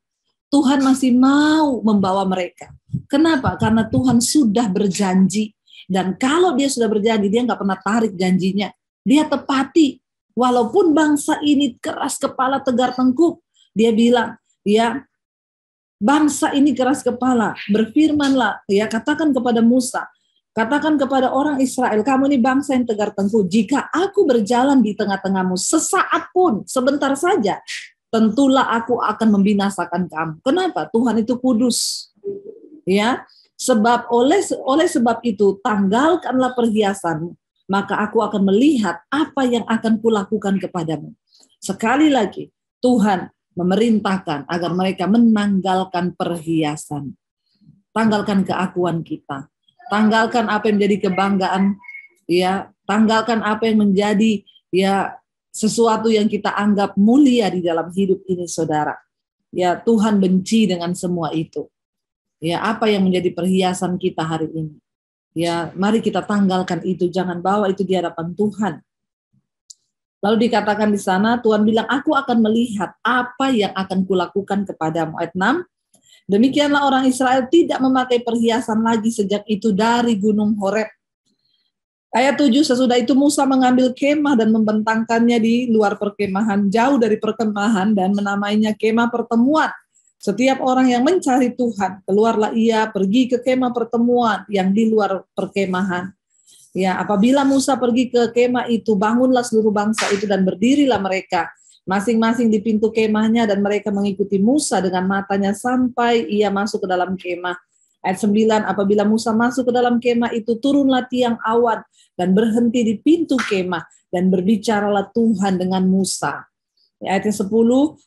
[SPEAKER 2] Tuhan masih mau membawa mereka. Kenapa? Karena Tuhan sudah berjanji. Dan kalau dia sudah berjanji, dia nggak pernah tarik janjinya. Dia tepati. Walaupun bangsa ini keras kepala, tegar tengkuk, dia bilang, ya, bangsa ini keras kepala. Berfirmanlah, ya, katakan kepada Musa, katakan kepada orang Israel, kamu ini bangsa yang tegar tengkuk. Jika aku berjalan di tengah-tengahmu sesaat pun, sebentar saja, tentulah aku akan membinasakan kamu. Kenapa? Tuhan itu kudus. Ya, sebab oleh sebab itu tanggalkanlah perhiasanmu, maka aku akan melihat apa yang akan kulakukan kepadamu. Sekali lagi, Tuhan memerintahkan agar mereka menanggalkan perhiasan. Tanggalkan keakuan kita. Tanggalkan apa yang menjadi kebanggaan, ya. Tanggalkan apa yang menjadi ya sesuatu yang kita anggap mulia di dalam hidup ini, saudara. Ya, Tuhan benci dengan semua itu. Ya, apa yang menjadi perhiasan kita hari ini. Ya, mari kita tanggalkan itu, jangan bawa itu di hadapan Tuhan. Lalu dikatakan di sana, Tuhan bilang, aku akan melihat apa yang akan kulakukan kepadamu. Ayat 6. Demikianlah orang Israel tidak memakai perhiasan lagi sejak itu dari Gunung Horeb. Ayat 7, sesudah itu Musa mengambil kemah dan membentangkannya di luar perkemahan, jauh dari perkemahan, dan menamainya kemah pertemuan. Setiap orang yang mencari Tuhan, keluarlah ia pergi ke kemah pertemuan yang di luar perkemahan. Ya, apabila Musa pergi ke kemah itu, bangunlah seluruh bangsa itu dan berdirilah mereka masing-masing di pintu kemahnya, dan mereka mengikuti Musa dengan matanya sampai ia masuk ke dalam kemah. Ayat 9, apabila Musa masuk ke dalam kemah itu, turunlah tiang awan dan berhenti di pintu kemah, dan berbicaralah Tuhan dengan Musa. Ayat 10,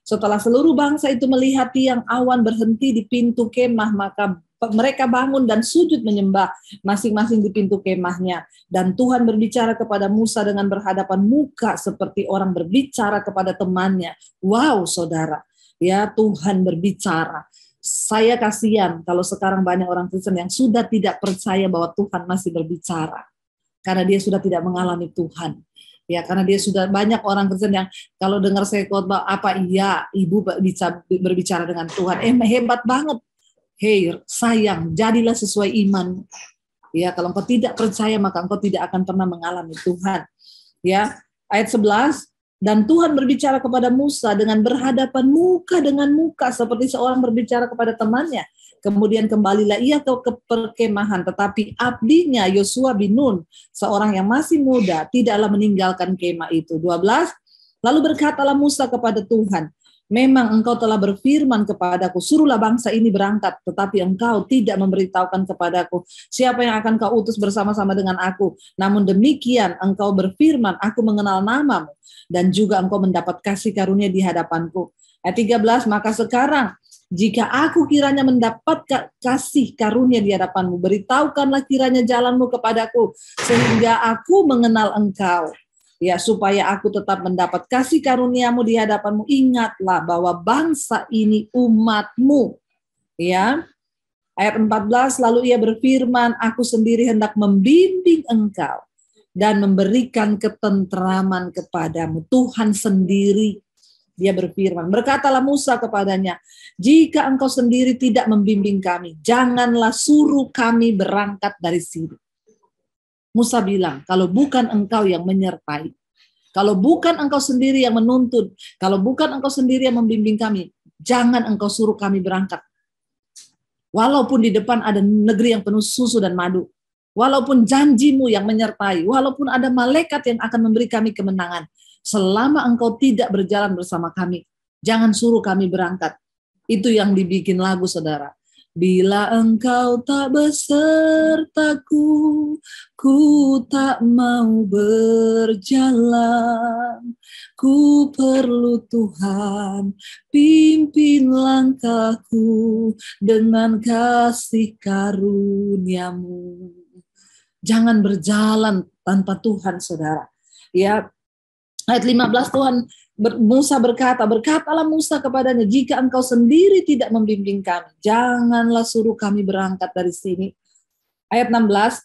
[SPEAKER 2] setelah seluruh bangsa itu melihat tiang awan berhenti di pintu kemah, maka mereka bangun dan sujud menyembah masing-masing di pintu kemahnya. Dan Tuhan berbicara kepada Musa dengan berhadapan muka seperti orang berbicara kepada temannya. Wow, saudara, ya, Tuhan berbicara. Saya kasihan kalau sekarang banyak orang Kristen yang sudah tidak percaya bahwa Tuhan masih berbicara. Karena dia sudah tidak mengalami Tuhan. Ya, karena dia sudah banyak orang Kristen yang kalau dengar saya khotbah, apa iya ibu berbicara dengan Tuhan. Hebat banget. Hei, sayang, jadilah sesuai iman. Ya, kalau engkau tidak percaya maka engkau tidak akan pernah mengalami Tuhan. Ya, ayat 11, dan Tuhan berbicara kepada Musa dengan berhadapan muka dengan muka seperti seorang berbicara kepada temannya. Kemudian kembalilah ia ke perkemahan, tetapi abdinya Yosua bin Nun, seorang yang masih muda, tidaklah meninggalkan kemah itu. 12, lalu berkatalah Musa kepada Tuhan, memang engkau telah berfirman kepadaku, suruhlah bangsa ini berangkat, tetapi engkau tidak memberitahukan kepadaku siapa yang akan kau utus bersama-sama dengan aku. Namun demikian engkau berfirman, aku mengenal namamu, dan juga engkau mendapat kasih karunia di hadapanku. Ayat 13, maka sekarang jika aku kiranya mendapat kasih karunia di hadapanmu, beritahukanlah kiranya jalanmu kepadaku, sehingga aku mengenal engkau. Ya, supaya aku tetap mendapat kasih karuniamu di hadapanmu. Ingatlah bahwa bangsa ini umatmu. Ya, ayat 14, lalu ia berfirman, aku sendiri hendak membimbing engkau dan memberikan ketentraman kepadamu. Tuhan sendiri, dia berfirman, berkatalah Musa kepadanya, jika engkau sendiri tidak membimbing kami, janganlah suruh kami berangkat dari sini. Musa bilang, kalau bukan engkau yang menyertai, kalau bukan engkau sendiri yang menuntun, kalau bukan engkau sendiri yang membimbing kami, jangan engkau suruh kami berangkat. Walaupun di depan ada negeri yang penuh susu dan madu, walaupun janjimu yang menyertai, walaupun ada malaikat yang akan memberi kami kemenangan, selama engkau tidak berjalan bersama kami, jangan suruh kami berangkat. Itu yang dibikin lagu, saudara. Bila engkau tak besertaku, ku tak mau berjalan. Ku perlu Tuhan, pimpin langkahku dengan kasih karuniamu. Jangan berjalan tanpa Tuhan, saudara. Ya, ayat 15, Musa berkatalah Musa kepadanya, jika engkau sendiri tidak membimbing kami, janganlah suruh kami berangkat dari sini. Ayat 16,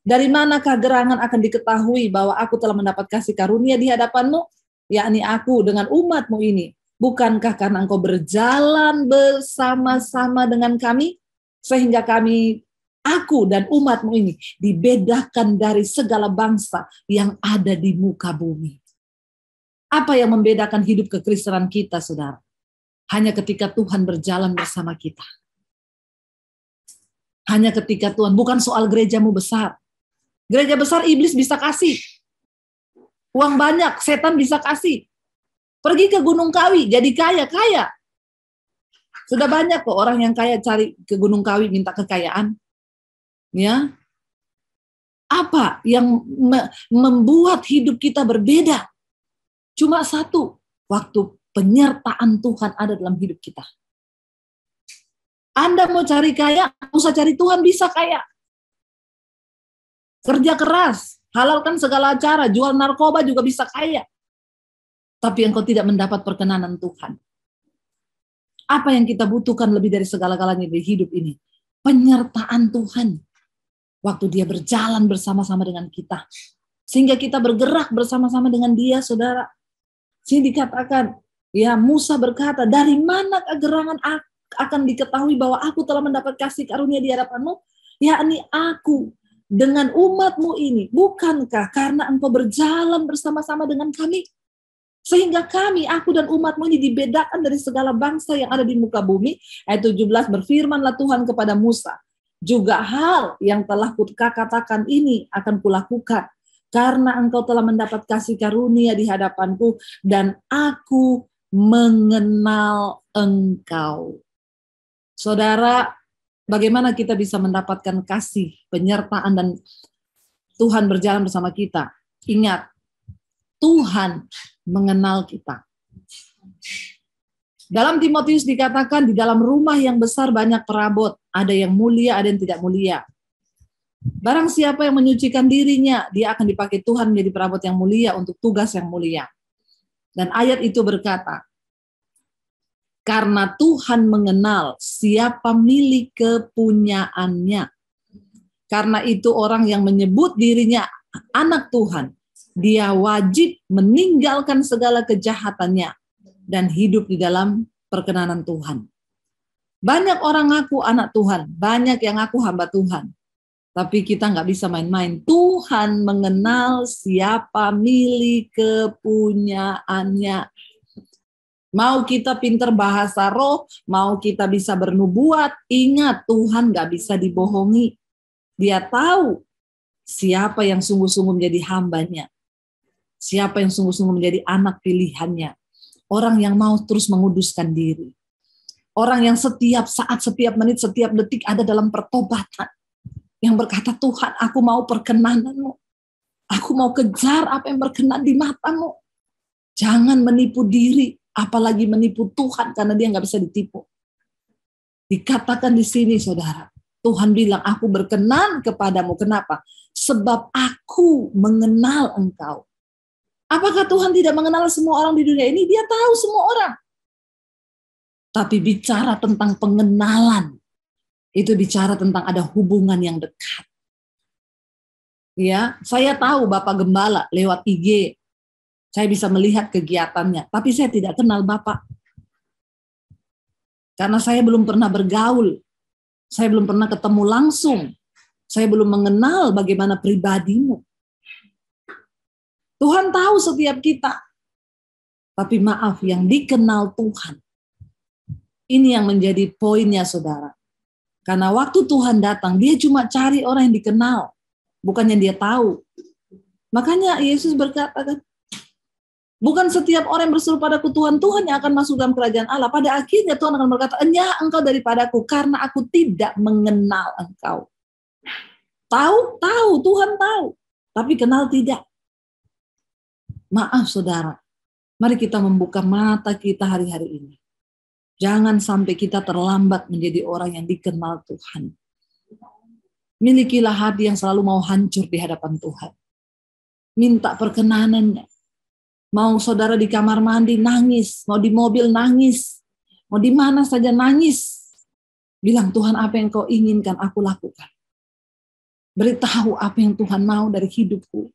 [SPEAKER 2] dari manakah gerangan akan diketahui bahwa aku telah mendapat kasih karunia di hadapanmu, yakni aku dengan umatmu ini. Bukankah karena engkau berjalan bersama-sama dengan kami, sehingga aku dan umatmu ini dibedakan dari segala bangsa yang ada di muka bumi. Apa yang membedakan hidup kekristenan kita, saudara? Hanya ketika Tuhan berjalan bersama kita. Hanya ketika Tuhan, bukan soal gerejamu besar. Gereja besar iblis bisa kasih. Uang banyak, setan bisa kasih. Pergi ke Gunung Kawi, jadi kaya. Sudah banyak kok orang yang kaya cari ke Gunung Kawi minta kekayaan. Ya. Apa yang membuat hidup kita berbeda? Cuma satu, waktu penyertaan Tuhan ada dalam hidup kita. Anda mau cari kaya, usah cari Tuhan, bisa kaya. Kerja keras, halalkan segala cara, jual narkoba juga bisa kaya. Tapi engkau tidak mendapat perkenanan Tuhan. Apa yang kita butuhkan lebih dari segala-galanya di hidup ini? Penyertaan Tuhan. Waktu dia berjalan bersama-sama dengan kita. Sehingga kita bergerak bersama-sama dengan dia, saudara. Sini dikatakan, ya Musa berkata, dari mana gerangan akan diketahui bahwa aku telah mendapat kasih karunia di hadapanmu? Yakni aku dengan umatmu ini. Bukankah karena engkau berjalan bersama-sama dengan kami? Sehingga aku dan umatmu ini dibedakan dari segala bangsa yang ada di muka bumi. Ayat 17, berfirmanlah Tuhan kepada Musa, juga hal yang telah kukatakan ini akan kulakukan. Karena engkau telah mendapat kasih karunia di hadapanku, dan aku mengenal engkau. Saudara, Bagaimana kita bisa mendapatkan kasih, penyertaan, dan Tuhan berjalan bersama kita? Ingat, Tuhan mengenal kita. Dalam Timotius dikatakan, di dalam rumah yang besar banyak perabot, ada yang mulia, ada yang tidak mulia. Barang siapa yang menyucikan dirinya, dia akan dipakai Tuhan menjadi perabot yang mulia untuk tugas yang mulia. Dan ayat itu berkata, karena Tuhan mengenal siapa milik kepunyaannya. Karena itu orang yang menyebut dirinya anak Tuhan, dia wajib meninggalkan segala kejahatannya dan hidup di dalam perkenanan Tuhan. Banyak orang ngaku anak Tuhan, banyak yang ngaku hamba Tuhan. Tapi kita nggak bisa main-main. Tuhan mengenal siapa milik kepunyaannya. Mau kita pinter bahasa roh, mau kita bisa bernubuat, ingat Tuhan nggak bisa dibohongi. Dia tahu siapa yang sungguh-sungguh menjadi hambanya. Siapa yang sungguh-sungguh menjadi anak pilihannya. Orang yang mau terus menguduskan diri. Orang yang setiap saat, setiap menit, setiap detik ada dalam pertobatan. Yang berkata, Tuhan, aku mau perkenanan-Mu. Aku mau kejar apa yang berkenan di mata-Mu. Jangan menipu diri, apalagi menipu Tuhan, karena dia nggak bisa ditipu. Dikatakan di sini, saudara, Tuhan bilang, aku berkenan kepadamu. Kenapa? Sebab aku mengenal engkau. Apakah Tuhan tidak mengenal semua orang di dunia ini? Dia tahu semua orang. Tapi bicara tentang pengenalan, itu bicara tentang ada hubungan yang dekat. Ya, saya tahu Bapak Gembala lewat IG. Saya bisa melihat kegiatannya, tapi saya tidak kenal Bapak. Karena saya belum pernah bergaul. Saya belum pernah ketemu langsung. Saya belum mengenal bagaimana pribadimu. Tuhan tahu setiap kita. Tapi maaf, yang dikenal Tuhan. Ini yang menjadi poinnya, saudara. Karena waktu Tuhan datang, dia cuma cari orang yang dikenal. Bukan yang dia tahu. Makanya Yesus berkata, kan, bukan setiap orang yang berseru padaku Tuhan, Tuhan yang akan masuk dalam kerajaan Allah. Pada akhirnya Tuhan akan berkata, enyah engkau daripadaku, karena aku tidak mengenal engkau. Tahu, Tuhan tahu. Tapi kenal tidak. Maaf saudara, mari kita membuka mata kita hari-hari ini. Jangan sampai kita terlambat menjadi orang yang dikenal Tuhan. Milikilah hati yang selalu mau hancur di hadapan Tuhan. Minta perkenanannya. Mau saudara di kamar mandi nangis, mau di mobil nangis, mau di mana saja nangis. Bilang, Tuhan, apa yang kau inginkan aku lakukan. Beritahu apa yang Tuhan mau dari hidupku.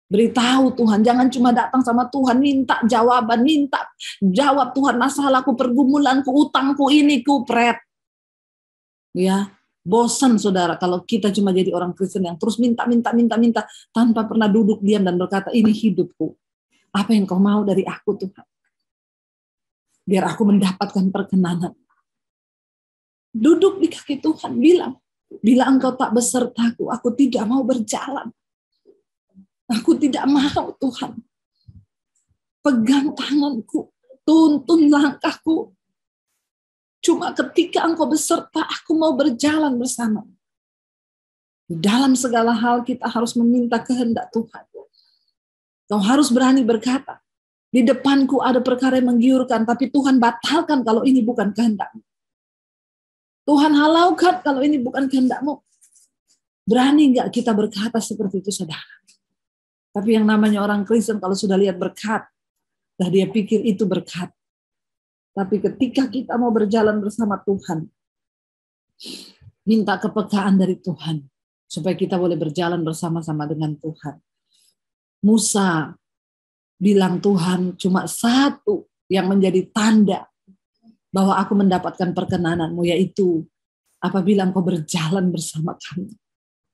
[SPEAKER 2] Beritahu Tuhan, jangan cuma datang sama Tuhan, minta jawaban, minta jawab Tuhan masalahku, pergumulanku, utangku, ini kupret. Ya, bosan saudara kalau kita cuma jadi orang Kristen yang terus minta tanpa pernah duduk diam dan berkata, ini hidupku. Apa yang kau mau dari aku Tuhan? Biar aku mendapatkan perkenanan. Duduk di kaki Tuhan, bilang, bila engkau tak besertaku, aku tidak mau berjalan. Aku tidak mau Tuhan. Pegang tanganku, tuntun langkahku. Cuma ketika engkau beserta, aku mau berjalan bersama. Dalam segala hal kita harus meminta kehendak Tuhan. Kau harus berani berkata, di depanku ada perkara yang menggiurkan, tapi Tuhan batalkan kalau ini bukan kehendak-Mu. Tuhan halaukan kalau ini bukan kehendak-Mu. Berani enggak kita berkata seperti itu, saudara? Tapi yang namanya orang Kristen kalau sudah lihat berkat, dah dia pikir itu berkat. Tapi ketika kita mau berjalan bersama Tuhan, minta kepekaan dari Tuhan, supaya kita boleh berjalan bersama-sama dengan Tuhan. Musa bilang, Tuhan, cuma satu yang menjadi tanda bahwa aku mendapatkan perkenanan-Mu, yaitu apabila Engkau berjalan bersama kami.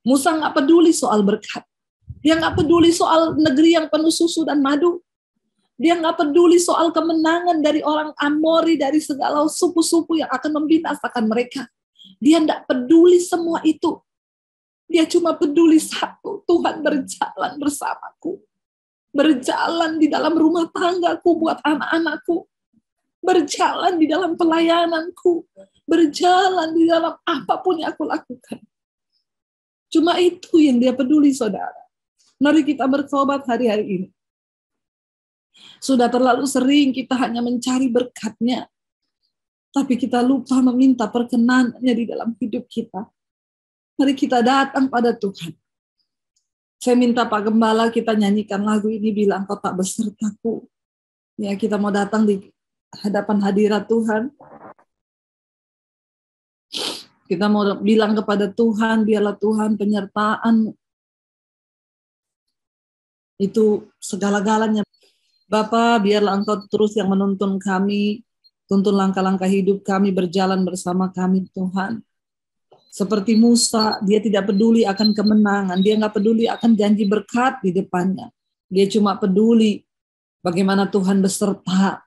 [SPEAKER 2] Musa nggak peduli soal berkat. Dia nggak peduli soal negeri yang penuh susu dan madu. Dia nggak peduli soal kemenangan dari orang Amori, dari segala suku-suku yang akan membinasakan mereka. Dia nggak peduli semua itu. Dia cuma peduli satu, Tuhan berjalan bersamaku. Berjalan di dalam rumah tanggaku buat anak-anakku. Berjalan di dalam pelayananku. berjalan di dalam apapun yang aku lakukan. Cuma itu yang dia peduli, saudara. Mari kita bertobat hari-hari ini. Sudah terlalu sering kita hanya mencari berkat-Nya, tapi kita lupa meminta perkenan-Nya di dalam hidup kita. Mari kita datang pada Tuhan. Saya minta Pak Gembala kita nyanyikan lagu ini, Bila Engkau Tak Besertaku. Ya, kita mau datang di hadapan hadirat Tuhan. Kita mau bilang kepada Tuhan, biarlah Tuhan penyertaan itu segala-galanya. Bapa, biarlah Engkau terus yang menuntun kami, tuntun langkah-langkah hidup kami, berjalan bersama kami Tuhan. Seperti Musa, dia tidak peduli akan kemenangan, dia nggak peduli akan janji berkat di depannya. Dia cuma peduli bagaimana Tuhan beserta.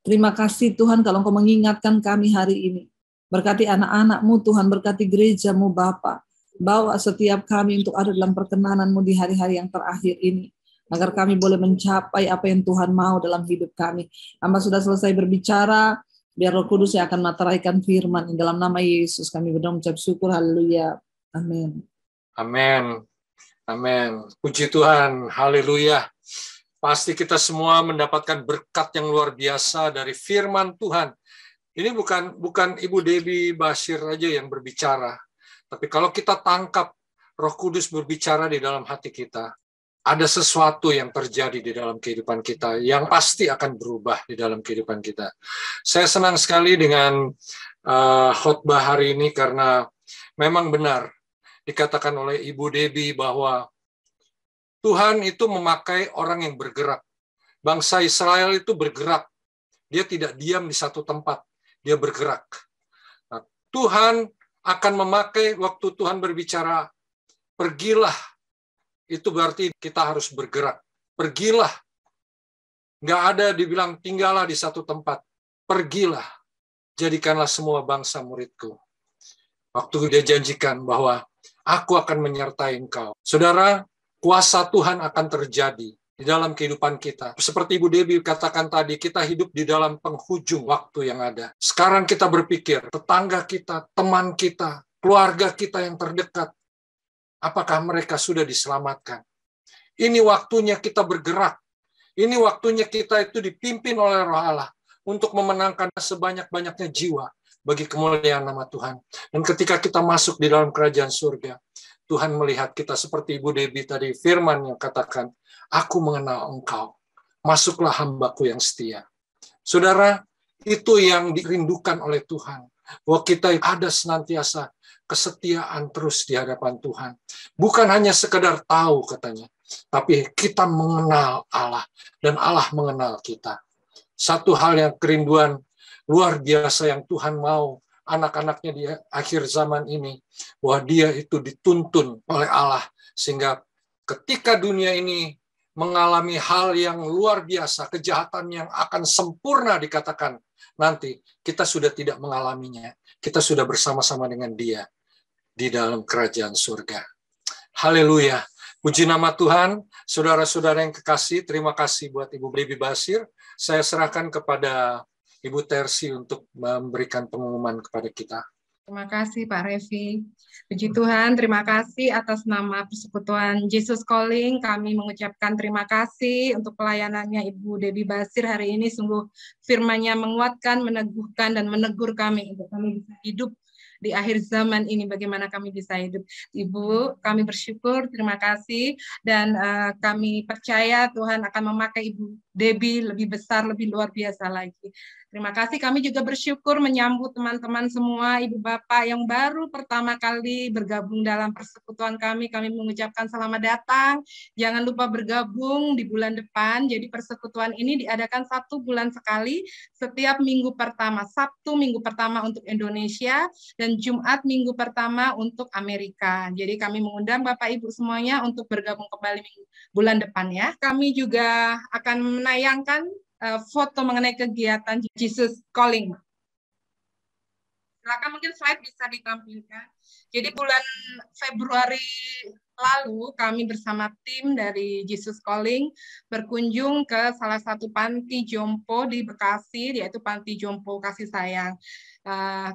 [SPEAKER 2] Terima kasih Tuhan kalau Engkau mengingatkan kami hari ini. Berkati anak-anak-Mu Tuhan, berkati gereja-Mu Bapa. Bawa setiap kami untuk ada dalam perkenanan-Mu di hari-hari yang terakhir ini. Agar kami boleh mencapai apa yang Tuhan mau dalam hidup kami. Hamba sudah selesai berbicara, biar Roh Kudus yang akan materaikan firman. Dalam nama Yesus kami berdoa mengucap syukur, haleluya. Amin.
[SPEAKER 1] Amin. Amin. Puji Tuhan, haleluya. Pasti kita semua mendapatkan berkat yang luar biasa dari firman Tuhan. Ini bukan Ibu Debbie Basir aja yang berbicara, tapi kalau kita tangkap Roh Kudus berbicara di dalam hati kita, ada sesuatu yang terjadi di dalam kehidupan kita yang pasti akan berubah di dalam kehidupan kita. Saya senang sekali dengan khotbah hari ini karena memang benar dikatakan oleh Ibu Debbie bahwa Tuhan itu memakai orang yang bergerak. Bangsa Israel itu bergerak. Dia tidak diam di satu tempat. Dia bergerak. Nah, Tuhan akan memakai waktu Tuhan berbicara, pergilah. Itu berarti kita harus bergerak. Pergilah. Nggak ada dibilang tinggallah di satu tempat. Pergilah. Jadikanlah semua bangsa muridku. Waktu dia janjikan bahwa aku akan menyertai engkau. Saudara, kuasa Tuhan akan terjadi di dalam kehidupan kita. Seperti Ibu Debbie katakan tadi, kita hidup di dalam penghujung waktu yang ada. Sekarang kita berpikir, tetangga kita, teman kita, keluarga kita yang terdekat, apakah mereka sudah diselamatkan? Ini waktunya kita bergerak. Ini waktunya kita itu dipimpin oleh Roh Allah untuk memenangkan sebanyak-banyaknya jiwa bagi kemuliaan nama Tuhan. Dan ketika kita masuk di dalam kerajaan surga, Tuhan melihat kita seperti Ibu Debbie tadi, firman yang katakan, aku mengenal engkau, masuklah hambaku yang setia. Saudara, itu yang dirindukan oleh Tuhan, bahwa kita ada senantiasa kesetiaan terus di hadapan Tuhan. Bukan hanya sekedar tahu katanya, tapi kita mengenal Allah, dan Allah mengenal kita. Satu hal yang kerinduan luar biasa yang Tuhan mau anak-anaknya di akhir zaman ini, bahwa dia itu dituntun oleh Allah, sehingga ketika dunia ini mengalami hal yang luar biasa, kejahatan yang akan sempurna dikatakan, nanti kita sudah tidak mengalaminya, kita sudah bersama-sama dengan dia di dalam kerajaan surga. Haleluya. Puji nama Tuhan. Saudara-saudara yang kekasih, terima kasih buat Ibu Debbie Basir. Saya serahkan kepada Ibu Tersi untuk memberikan pengumuman kepada kita.
[SPEAKER 3] Terima kasih Pak Revi. Puji Tuhan, terima kasih atas nama Persekutuan Jesus Calling. Kami mengucapkan terima kasih untuk pelayanannya Ibu Debbie Basir hari ini. Sungguh firman-Nya menguatkan, meneguhkan, dan menegur kami untuk kami bisa hidup di akhir zaman ini, bagaimana kami bisa hidup. Ibu, kami bersyukur, terima kasih, dan kami percaya Tuhan akan memakai Ibu Debbie lebih besar, lebih luar biasa lagi. Terima kasih, kami juga bersyukur menyambut teman-teman semua, Ibu Bapak yang baru pertama kali bergabung dalam persekutuan kami mengucapkan selamat datang, jangan lupa bergabung di bulan depan. Jadi persekutuan ini diadakan 1 bulan sekali, setiap minggu pertama, Sabtu minggu pertama untuk Indonesia, dan Jumat minggu pertama untuk Amerika. Jadi kami mengundang Bapak Ibu semuanya untuk bergabung kembali bulan depan ya. Kami juga akan menayangkan foto mengenai kegiatan Jesus Calling. Silakan, mungkin slide bisa ditampilkan. Jadi bulan Februari lalu kami bersama tim dari Jesus Calling berkunjung ke salah satu panti jompo di Bekasi, yaitu Panti Jompo Kasih Sayang.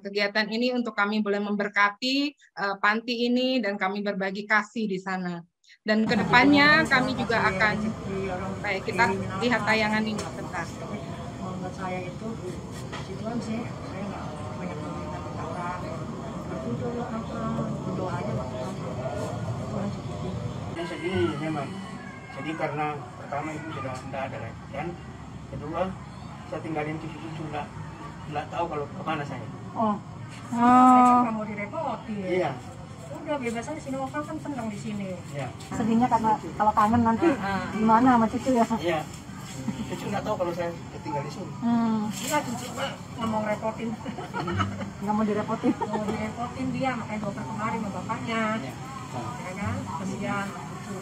[SPEAKER 3] Kegiatan ini untuk kami boleh memberkati panti ini dan kami berbagi kasih di sana. Dan kedepannya kami juga akan, baik, kita lihat tayangan ini sebentar.
[SPEAKER 4] Menurut saya itu situan sih, saya nggak banyak berkata, itu berdoa aja Tuhan cukupi.
[SPEAKER 5] Saya sedih memang, sedih karena pertama ibu sudah tidak ada lagi, dan kedua saya tinggalin cucu-cucu nggak tahu kalau kemana saya.
[SPEAKER 4] Saya nggak mau direpotin.
[SPEAKER 5] Iya.
[SPEAKER 4] Udah biasanya sini lokal kan senang di sini.
[SPEAKER 5] Iya.
[SPEAKER 4] Sedihnya karena kalau kangen nanti gimana sama cucu ya?
[SPEAKER 5] Iya. Cucu nggak tahu kalau saya tinggal di sini.
[SPEAKER 4] Iya, cucu nggak mau repotin. Nggak mau direpotin. Nggak mau direpotin dia, makanya dokter kemarin sama bapaknya.
[SPEAKER 5] Iya.
[SPEAKER 4] Ya kan, kasihan cucu.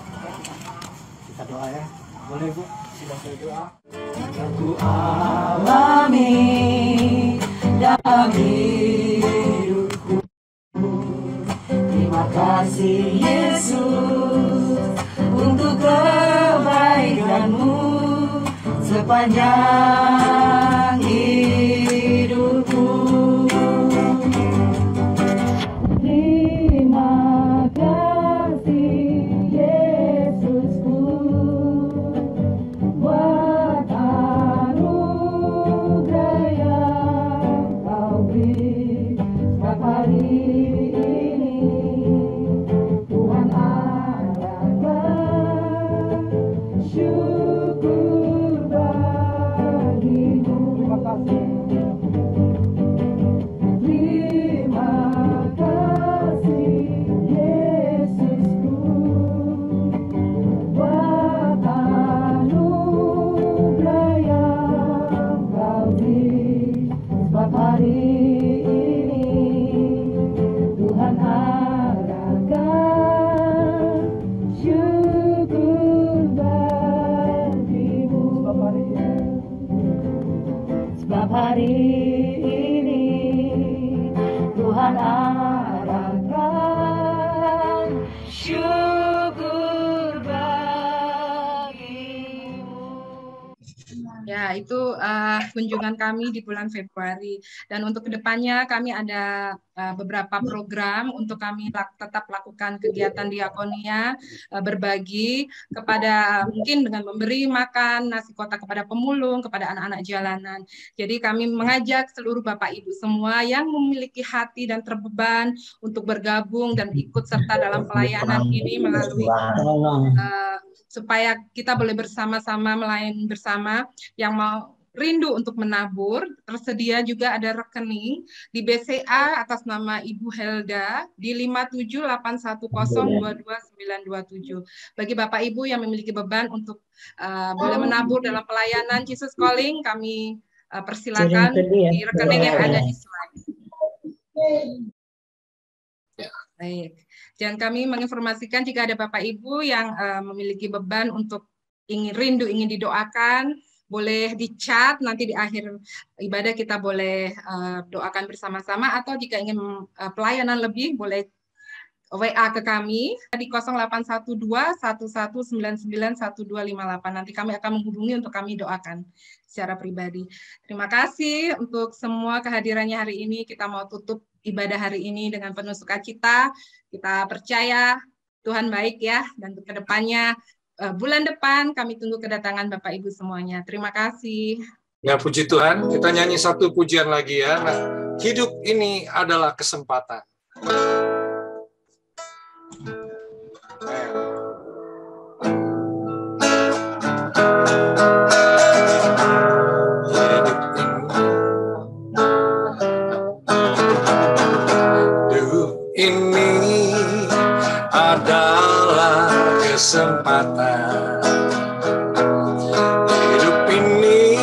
[SPEAKER 5] Kita doa ya. Boleh Bu? Silakan doa.
[SPEAKER 6] Aku alami dalam hidupku. Terima kasih Yesus untuk kebaikan-Mu sepanjang hidupku. Terima kasih Yesusku buat anugerah yang Kau beri setiap hari ini. Tuhan adakan syukur bagimu. Terima kasih Yesusku buat anugerah yang Kau beri setiap hari ini. Tuhan adakan syukur bagimu. Sebab hari ini Tuhan adakan syukur bagimu.
[SPEAKER 3] Ya, itu kunjungan kami di bulan Februari. Dan untuk kedepannya kami ada beberapa program untuk kami tetap lakukan kegiatan diakonia, berbagi kepada, mungkin dengan memberi makan nasi kotak kepada pemulung, kepada anak-anak jalanan. Jadi kami mengajak seluruh Bapak Ibu semua yang memiliki hati dan terbeban untuk bergabung dan ikut serta dalam pelayanan ini melalui supaya kita boleh bersama-sama melayani bersama. Yang mau rindu untuk menabur, tersedia juga ada rekening di BCA atas nama Ibu Helda di 57810222927. Bagi Bapak Ibu yang memiliki beban untuk boleh menabur dalam pelayanan Jesus Calling, kami persilakan di rekening yang ada di slide. Baik. Dan kami menginformasikan jika ada Bapak Ibu yang memiliki beban untuk ingin didoakan, boleh di-chat, nanti di akhir ibadah kita boleh doakan bersama-sama, atau jika ingin pelayanan lebih boleh WA ke kami di 0812-1199-1258. Nanti kami akan menghubungi untuk kami doakan secara pribadi. Terima kasih untuk semua kehadirannya hari ini. Kita mau tutup ibadah hari ini dengan penuh sukacita. Kita percaya Tuhan baik ya, dan ke depannya bulan depan kami tunggu kedatangan Bapak Ibu semuanya. Terima kasih.
[SPEAKER 1] Ya, puji Tuhan. Kita nyanyi satu pujian lagi ya. Nah, hidup ini adalah kesempatan. Ini adalah kesempatan. Hidup ini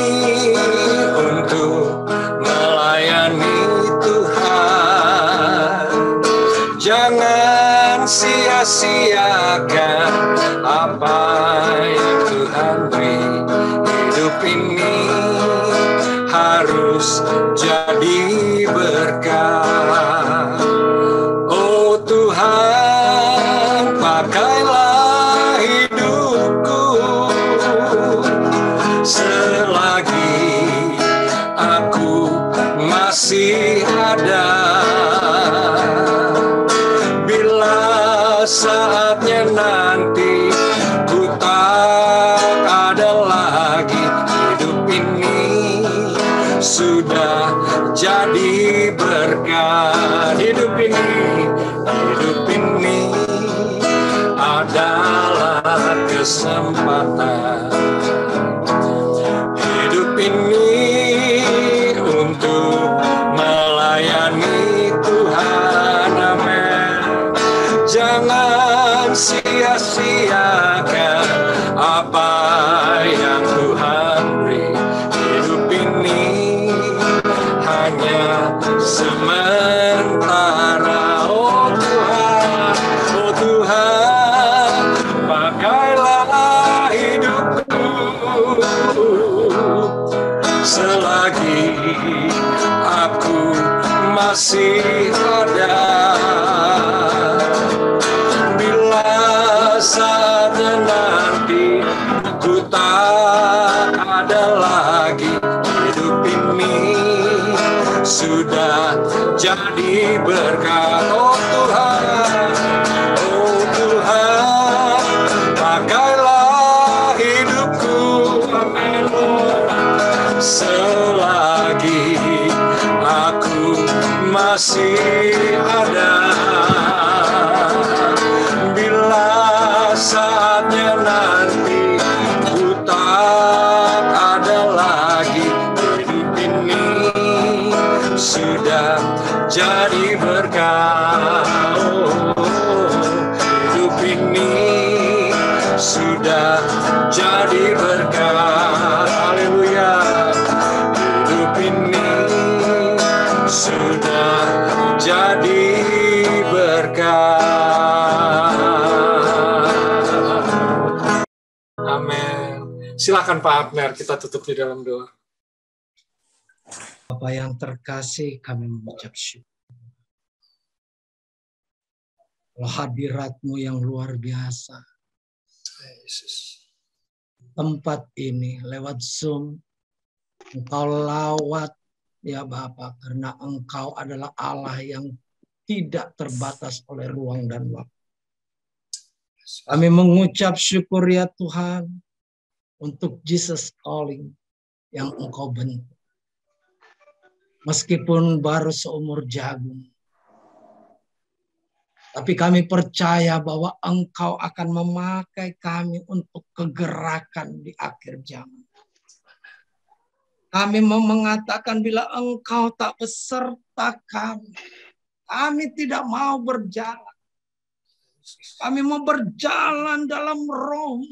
[SPEAKER 1] untuk melayani Tuhan. Jangan sia-siakan apa yang Tuhan beri. Hidup ini harus terus jadi berkat. Oh Tuhan, pakailah hidupku selagi aku masih ada. Bila saatnya nanti ku tak ada lagi, hidup ini sudah jadi berkat. Hidup ini adalah kesempatan. Hidup ini untuk melayani Tuhan. Amin. Jangan sia-siakan apa yang Tuhan beri. Hidup ini hanya sementara. Oh Tuhan, pakailah hidupku selagi aku masih ada. Bila saatnya nanti ku tak ada lagi, hidup ini sudah jadi berkat. Oh Tuhan, pakailah hidupku, amin, selagi aku masih ada. Bila saatnya nanti ku tak ada lagi, hidup ini sudah jadi berkat. Hidup ini sudah jadi berkat. Haleluya. Hidup ini sudah jadi berkat. Amin. Silakan Pak Abner, kita tutup di dalam doa.
[SPEAKER 7] Bapa yang terkasih, kami mengucap syukur. Hadirat-Mu yang luar biasa.
[SPEAKER 1] Yesus.
[SPEAKER 7] Tempat ini lewat Zoom, Engkau lawat ya Bapa, karena Engkau adalah Allah yang tidak terbatas oleh ruang dan waktu. Kami mengucap syukur ya Tuhan untuk Jesus Calling yang Engkau bentuk. Meskipun baru seumur jagung, tapi kami percaya bahwa Engkau akan memakai kami untuk kegerakan di akhir zaman. Kami mau mengatakan bila Engkau tak beserta kami tidak mau berjalan. Kami mau berjalan dalam roh.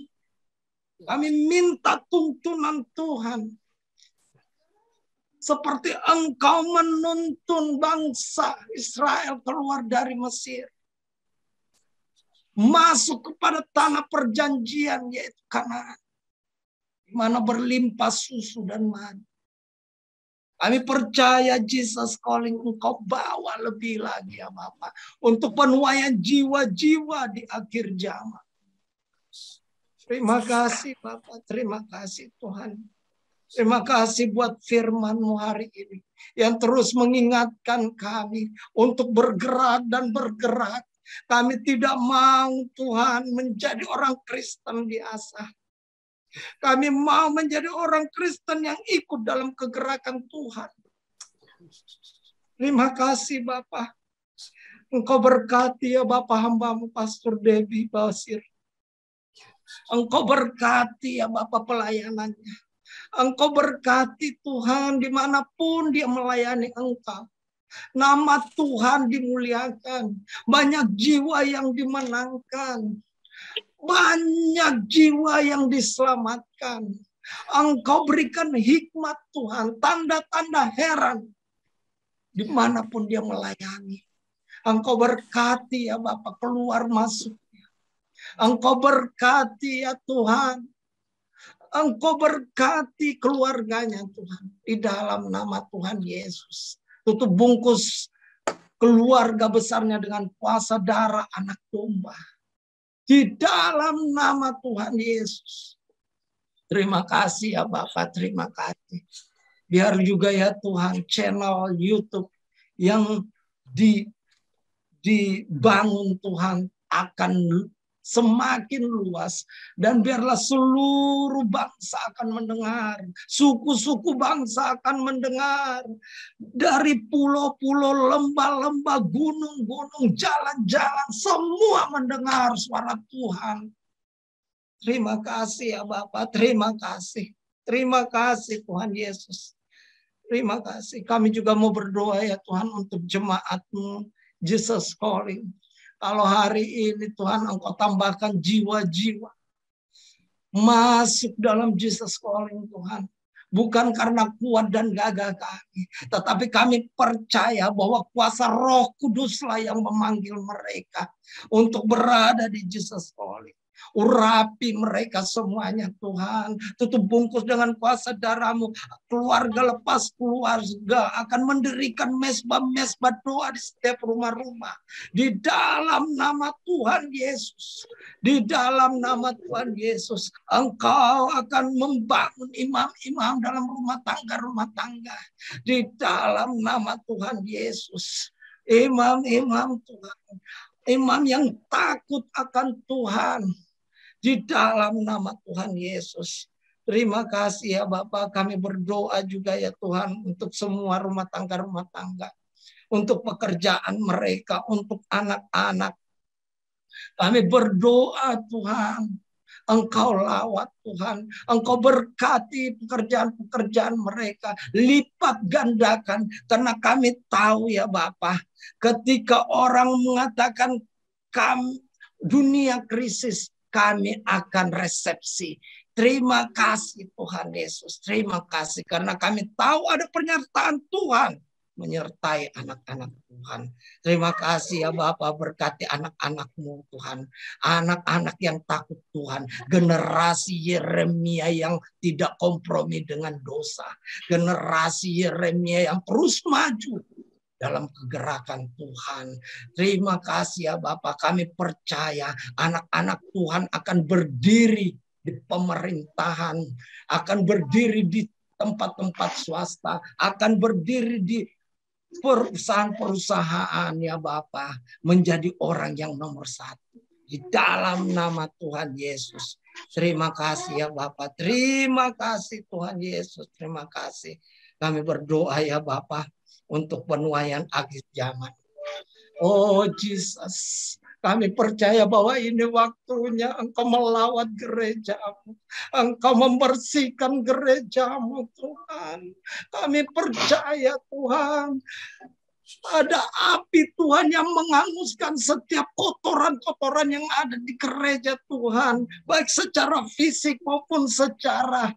[SPEAKER 7] Kami minta tuntunan Tuhan. Seperti Engkau menuntun bangsa Israel keluar dari Mesir. Masuk kepada tanah perjanjian yaitu Kanaan. Di mana berlimpah susu dan madu. Kami percaya Jesus Calling Engkau bawa lebih lagi ya Bapak. Untuk penuaian jiwa-jiwa di akhir zaman. Terima kasih Bapak, terima kasih Tuhan. Terima kasih buat firman-Mu hari ini. Yang terus mengingatkan kami untuk bergerak dan bergerak. Kami tidak mau Tuhan menjadi orang Kristen biasa. Kami mau menjadi orang Kristen yang ikut dalam kegerakan Tuhan. Terima kasih Bapak. Engkau berkati ya Bapak hamba-Mu Pastor Debbie Basir. Engkau berkati ya Bapak pelayanannya. Engkau berkati Tuhan dimanapun dia melayani Engkau. Nama Tuhan dimuliakan. Banyak jiwa yang dimenangkan. Banyak jiwa yang diselamatkan. Engkau berikan hikmat Tuhan. Tanda-tanda heran. Dimanapun dia melayani. Engkau berkati ya Bapak keluar masuknya. Engkau berkati ya Tuhan. Engkau berkati keluarganya Tuhan. Di dalam nama Tuhan Yesus. Tutup bungkus keluarga besarnya dengan kuasa darah anak domba. Di dalam nama Tuhan Yesus. Terima kasih ya Bapak, terima kasih. Biar juga ya Tuhan channel YouTube yang dibangun Tuhan akan semakin luas, dan biarlah seluruh bangsa akan mendengar, suku-suku bangsa akan mendengar, dari pulau-pulau, lembah-lembah, gunung-gunung, jalan-jalan, semua mendengar suara Tuhan. Terima kasih ya Bapak, terima kasih. Terima kasih Tuhan Yesus. Terima kasih. Kami juga mau berdoa ya Tuhan untuk jemaat-Mu, Jesus Calling. Kalau hari ini Tuhan Engkau tambahkan jiwa-jiwa masuk dalam Jesus Calling Tuhan. Bukan karena kuat dan gagah kami. Tetapi kami percaya bahwa kuasa Roh Kuduslah yang memanggil mereka untuk berada di Jesus Calling. Urapi mereka semuanya Tuhan. Tutup bungkus dengan kuasa darah-Mu. Keluarga lepas keluarga akan mendirikan mesbah-mesbah doa di setiap rumah-rumah. Di dalam nama Tuhan Yesus. Di dalam nama Tuhan Yesus. Engkau akan membangun imam-imam dalam rumah tangga. Di dalam nama Tuhan Yesus. Imam-imam Tuhan. Imam yang takut akan Tuhan. Di dalam nama Tuhan Yesus. Terima kasih ya Bapak. Kami berdoa juga ya Tuhan untuk semua rumah tangga. Untuk pekerjaan mereka. Untuk anak-anak. Kami berdoa Tuhan. Engkau lawat Tuhan. Engkau berkati pekerjaan-pekerjaan mereka. Lipat gandakan. Karena kami tahu ya Bapak. Ketika orang mengatakan dunia krisis. Kami akan resepsi. Terima kasih Tuhan Yesus. Terima kasih. Karena kami tahu ada penyertaan Tuhan. Menyertai anak-anak Tuhan. Terima kasih ya Bapak. Berkati anak-anak-Mu Tuhan. Anak-anak yang takut Tuhan. Generasi Yeremia yang tidak kompromi dengan dosa. Generasi Yeremia yang terus maju dalam kegerakan Tuhan. Terima kasih ya Bapak. Kami percaya anak-anak Tuhan akan berdiri di pemerintahan, akan berdiri di tempat-tempat swasta, akan berdiri di perusahaan-perusahaan ya Bapak, menjadi orang yang nomor satu. Di dalam nama Tuhan Yesus. Terima kasih ya Bapak. Terima kasih Tuhan Yesus. Terima kasih. Kami berdoa ya Bapak. Untuk penuaian akhir zaman. Oh Jesus, kami percaya bahwa ini waktunya Engkau melawat gereja-Mu. Engkau membersihkan gereja-Mu Tuhan. Kami percaya Tuhan. Ada api Tuhan yang menghanguskan setiap kotoran-kotoran yang ada di gereja Tuhan. Baik secara fisik maupun secara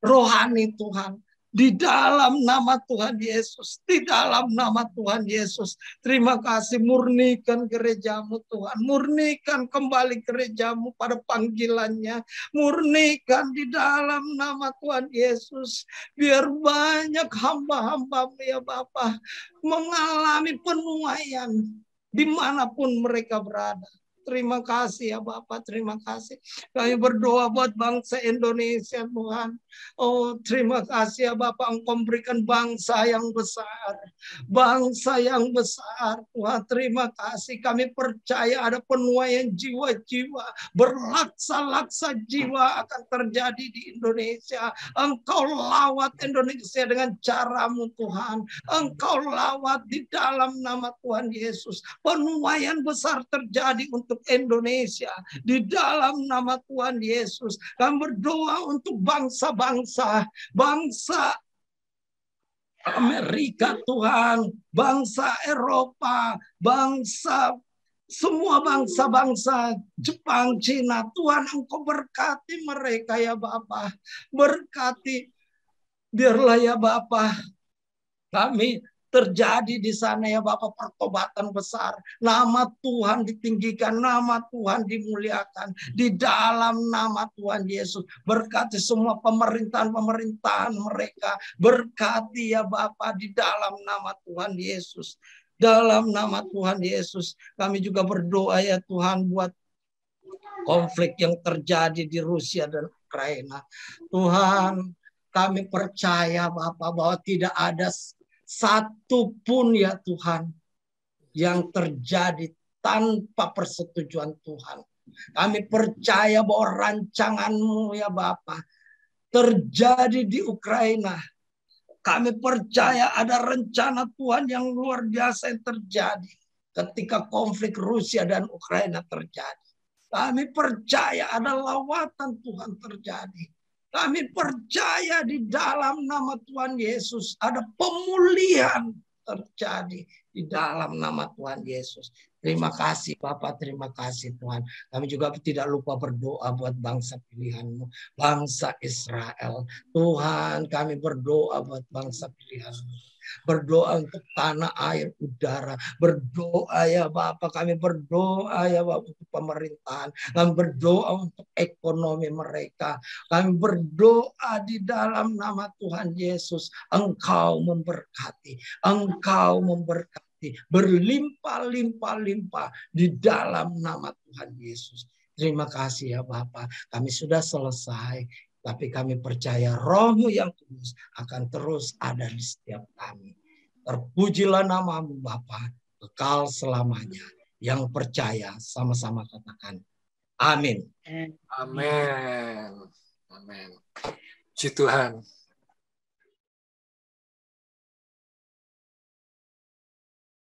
[SPEAKER 7] rohani Tuhan. Di dalam nama Tuhan Yesus. Di dalam nama Tuhan Yesus. Terima kasih. Murnikan gereja-Mu Tuhan. Murnikan kembali gereja-Mu pada panggilannya. Murnikan di dalam nama Tuhan Yesus. Biar banyak hamba-hamba-Mu ya Bapa mengalami penuaian dimanapun mereka berada. Terima kasih ya Bapak, terima kasih. Kami berdoa buat bangsa Indonesia Tuhan. Oh terima kasih ya Bapak, Engkau berikan bangsa yang besar. Bangsa yang besar Tuhan, terima kasih. Kami percaya ada penuaian jiwa-jiwa. Berlaksa-laksa jiwa akan terjadi di Indonesia. Engkau lawat Indonesia dengan cara-Mu Tuhan. Engkau lawat di dalam nama Tuhan Yesus. Penuaian besar terjadi untuk Indonesia di dalam nama Tuhan Yesus. Kami berdoa untuk bangsa-bangsa, bangsa Amerika Tuhan, bangsa Eropa, bangsa semua bangsa-bangsa Jepang, Cina. Tuhan Engkau berkati mereka ya Bapa. Berkati biarlah ya Bapa. Kami terjadi di sana ya Bapak, pertobatan besar. Nama Tuhan ditinggikan, nama Tuhan dimuliakan di dalam nama Tuhan Yesus. Berkati semua pemerintahan-pemerintahan mereka. Berkati ya Bapak di dalam nama Tuhan Yesus. Dalam nama Tuhan Yesus, kami juga berdoa ya Tuhan buat konflik yang terjadi di Rusia dan Ukraina. Tuhan, kami percaya Bapak bahwa tidak ada satu pun ya Tuhan yang terjadi tanpa persetujuan Tuhan. Kami percaya bahwa rancangan-Mu ya Bapa terjadi di Ukraina. Kami percaya ada rencana Tuhan yang luar biasa yang terjadi ketika konflik Rusia dan Ukraina terjadi. Kami percaya ada lawatan Tuhan terjadi. Kami percaya di dalam nama Tuhan Yesus ada pemulihan terjadi di dalam nama Tuhan Yesus. Terima kasih Bapak, terima kasih Tuhan. Kami juga tidak lupa berdoa buat bangsa pilihan-Mu, bangsa Israel. Tuhan, kami berdoa buat bangsa pilihan-Mu. Berdoa untuk tanah, air, udara. Berdoa ya Bapak, kami berdoa ya Bapak untuk pemerintahan. Kami berdoa untuk ekonomi mereka. Kami berdoa di dalam nama Tuhan Yesus. Engkau memberkati. Engkau memberkati. Berlimpah-limpah-limpah di dalam nama Tuhan Yesus. Terima kasih ya Bapak. Kami sudah selesai. Tapi kami percaya Roh-Mu yang kudus akan terus ada di setiap kami. Terpujilah nama-Mu Bapa, kekal selamanya. Yang percaya sama-sama katakan amin.
[SPEAKER 1] Amin. Amin. Puji Tuhan.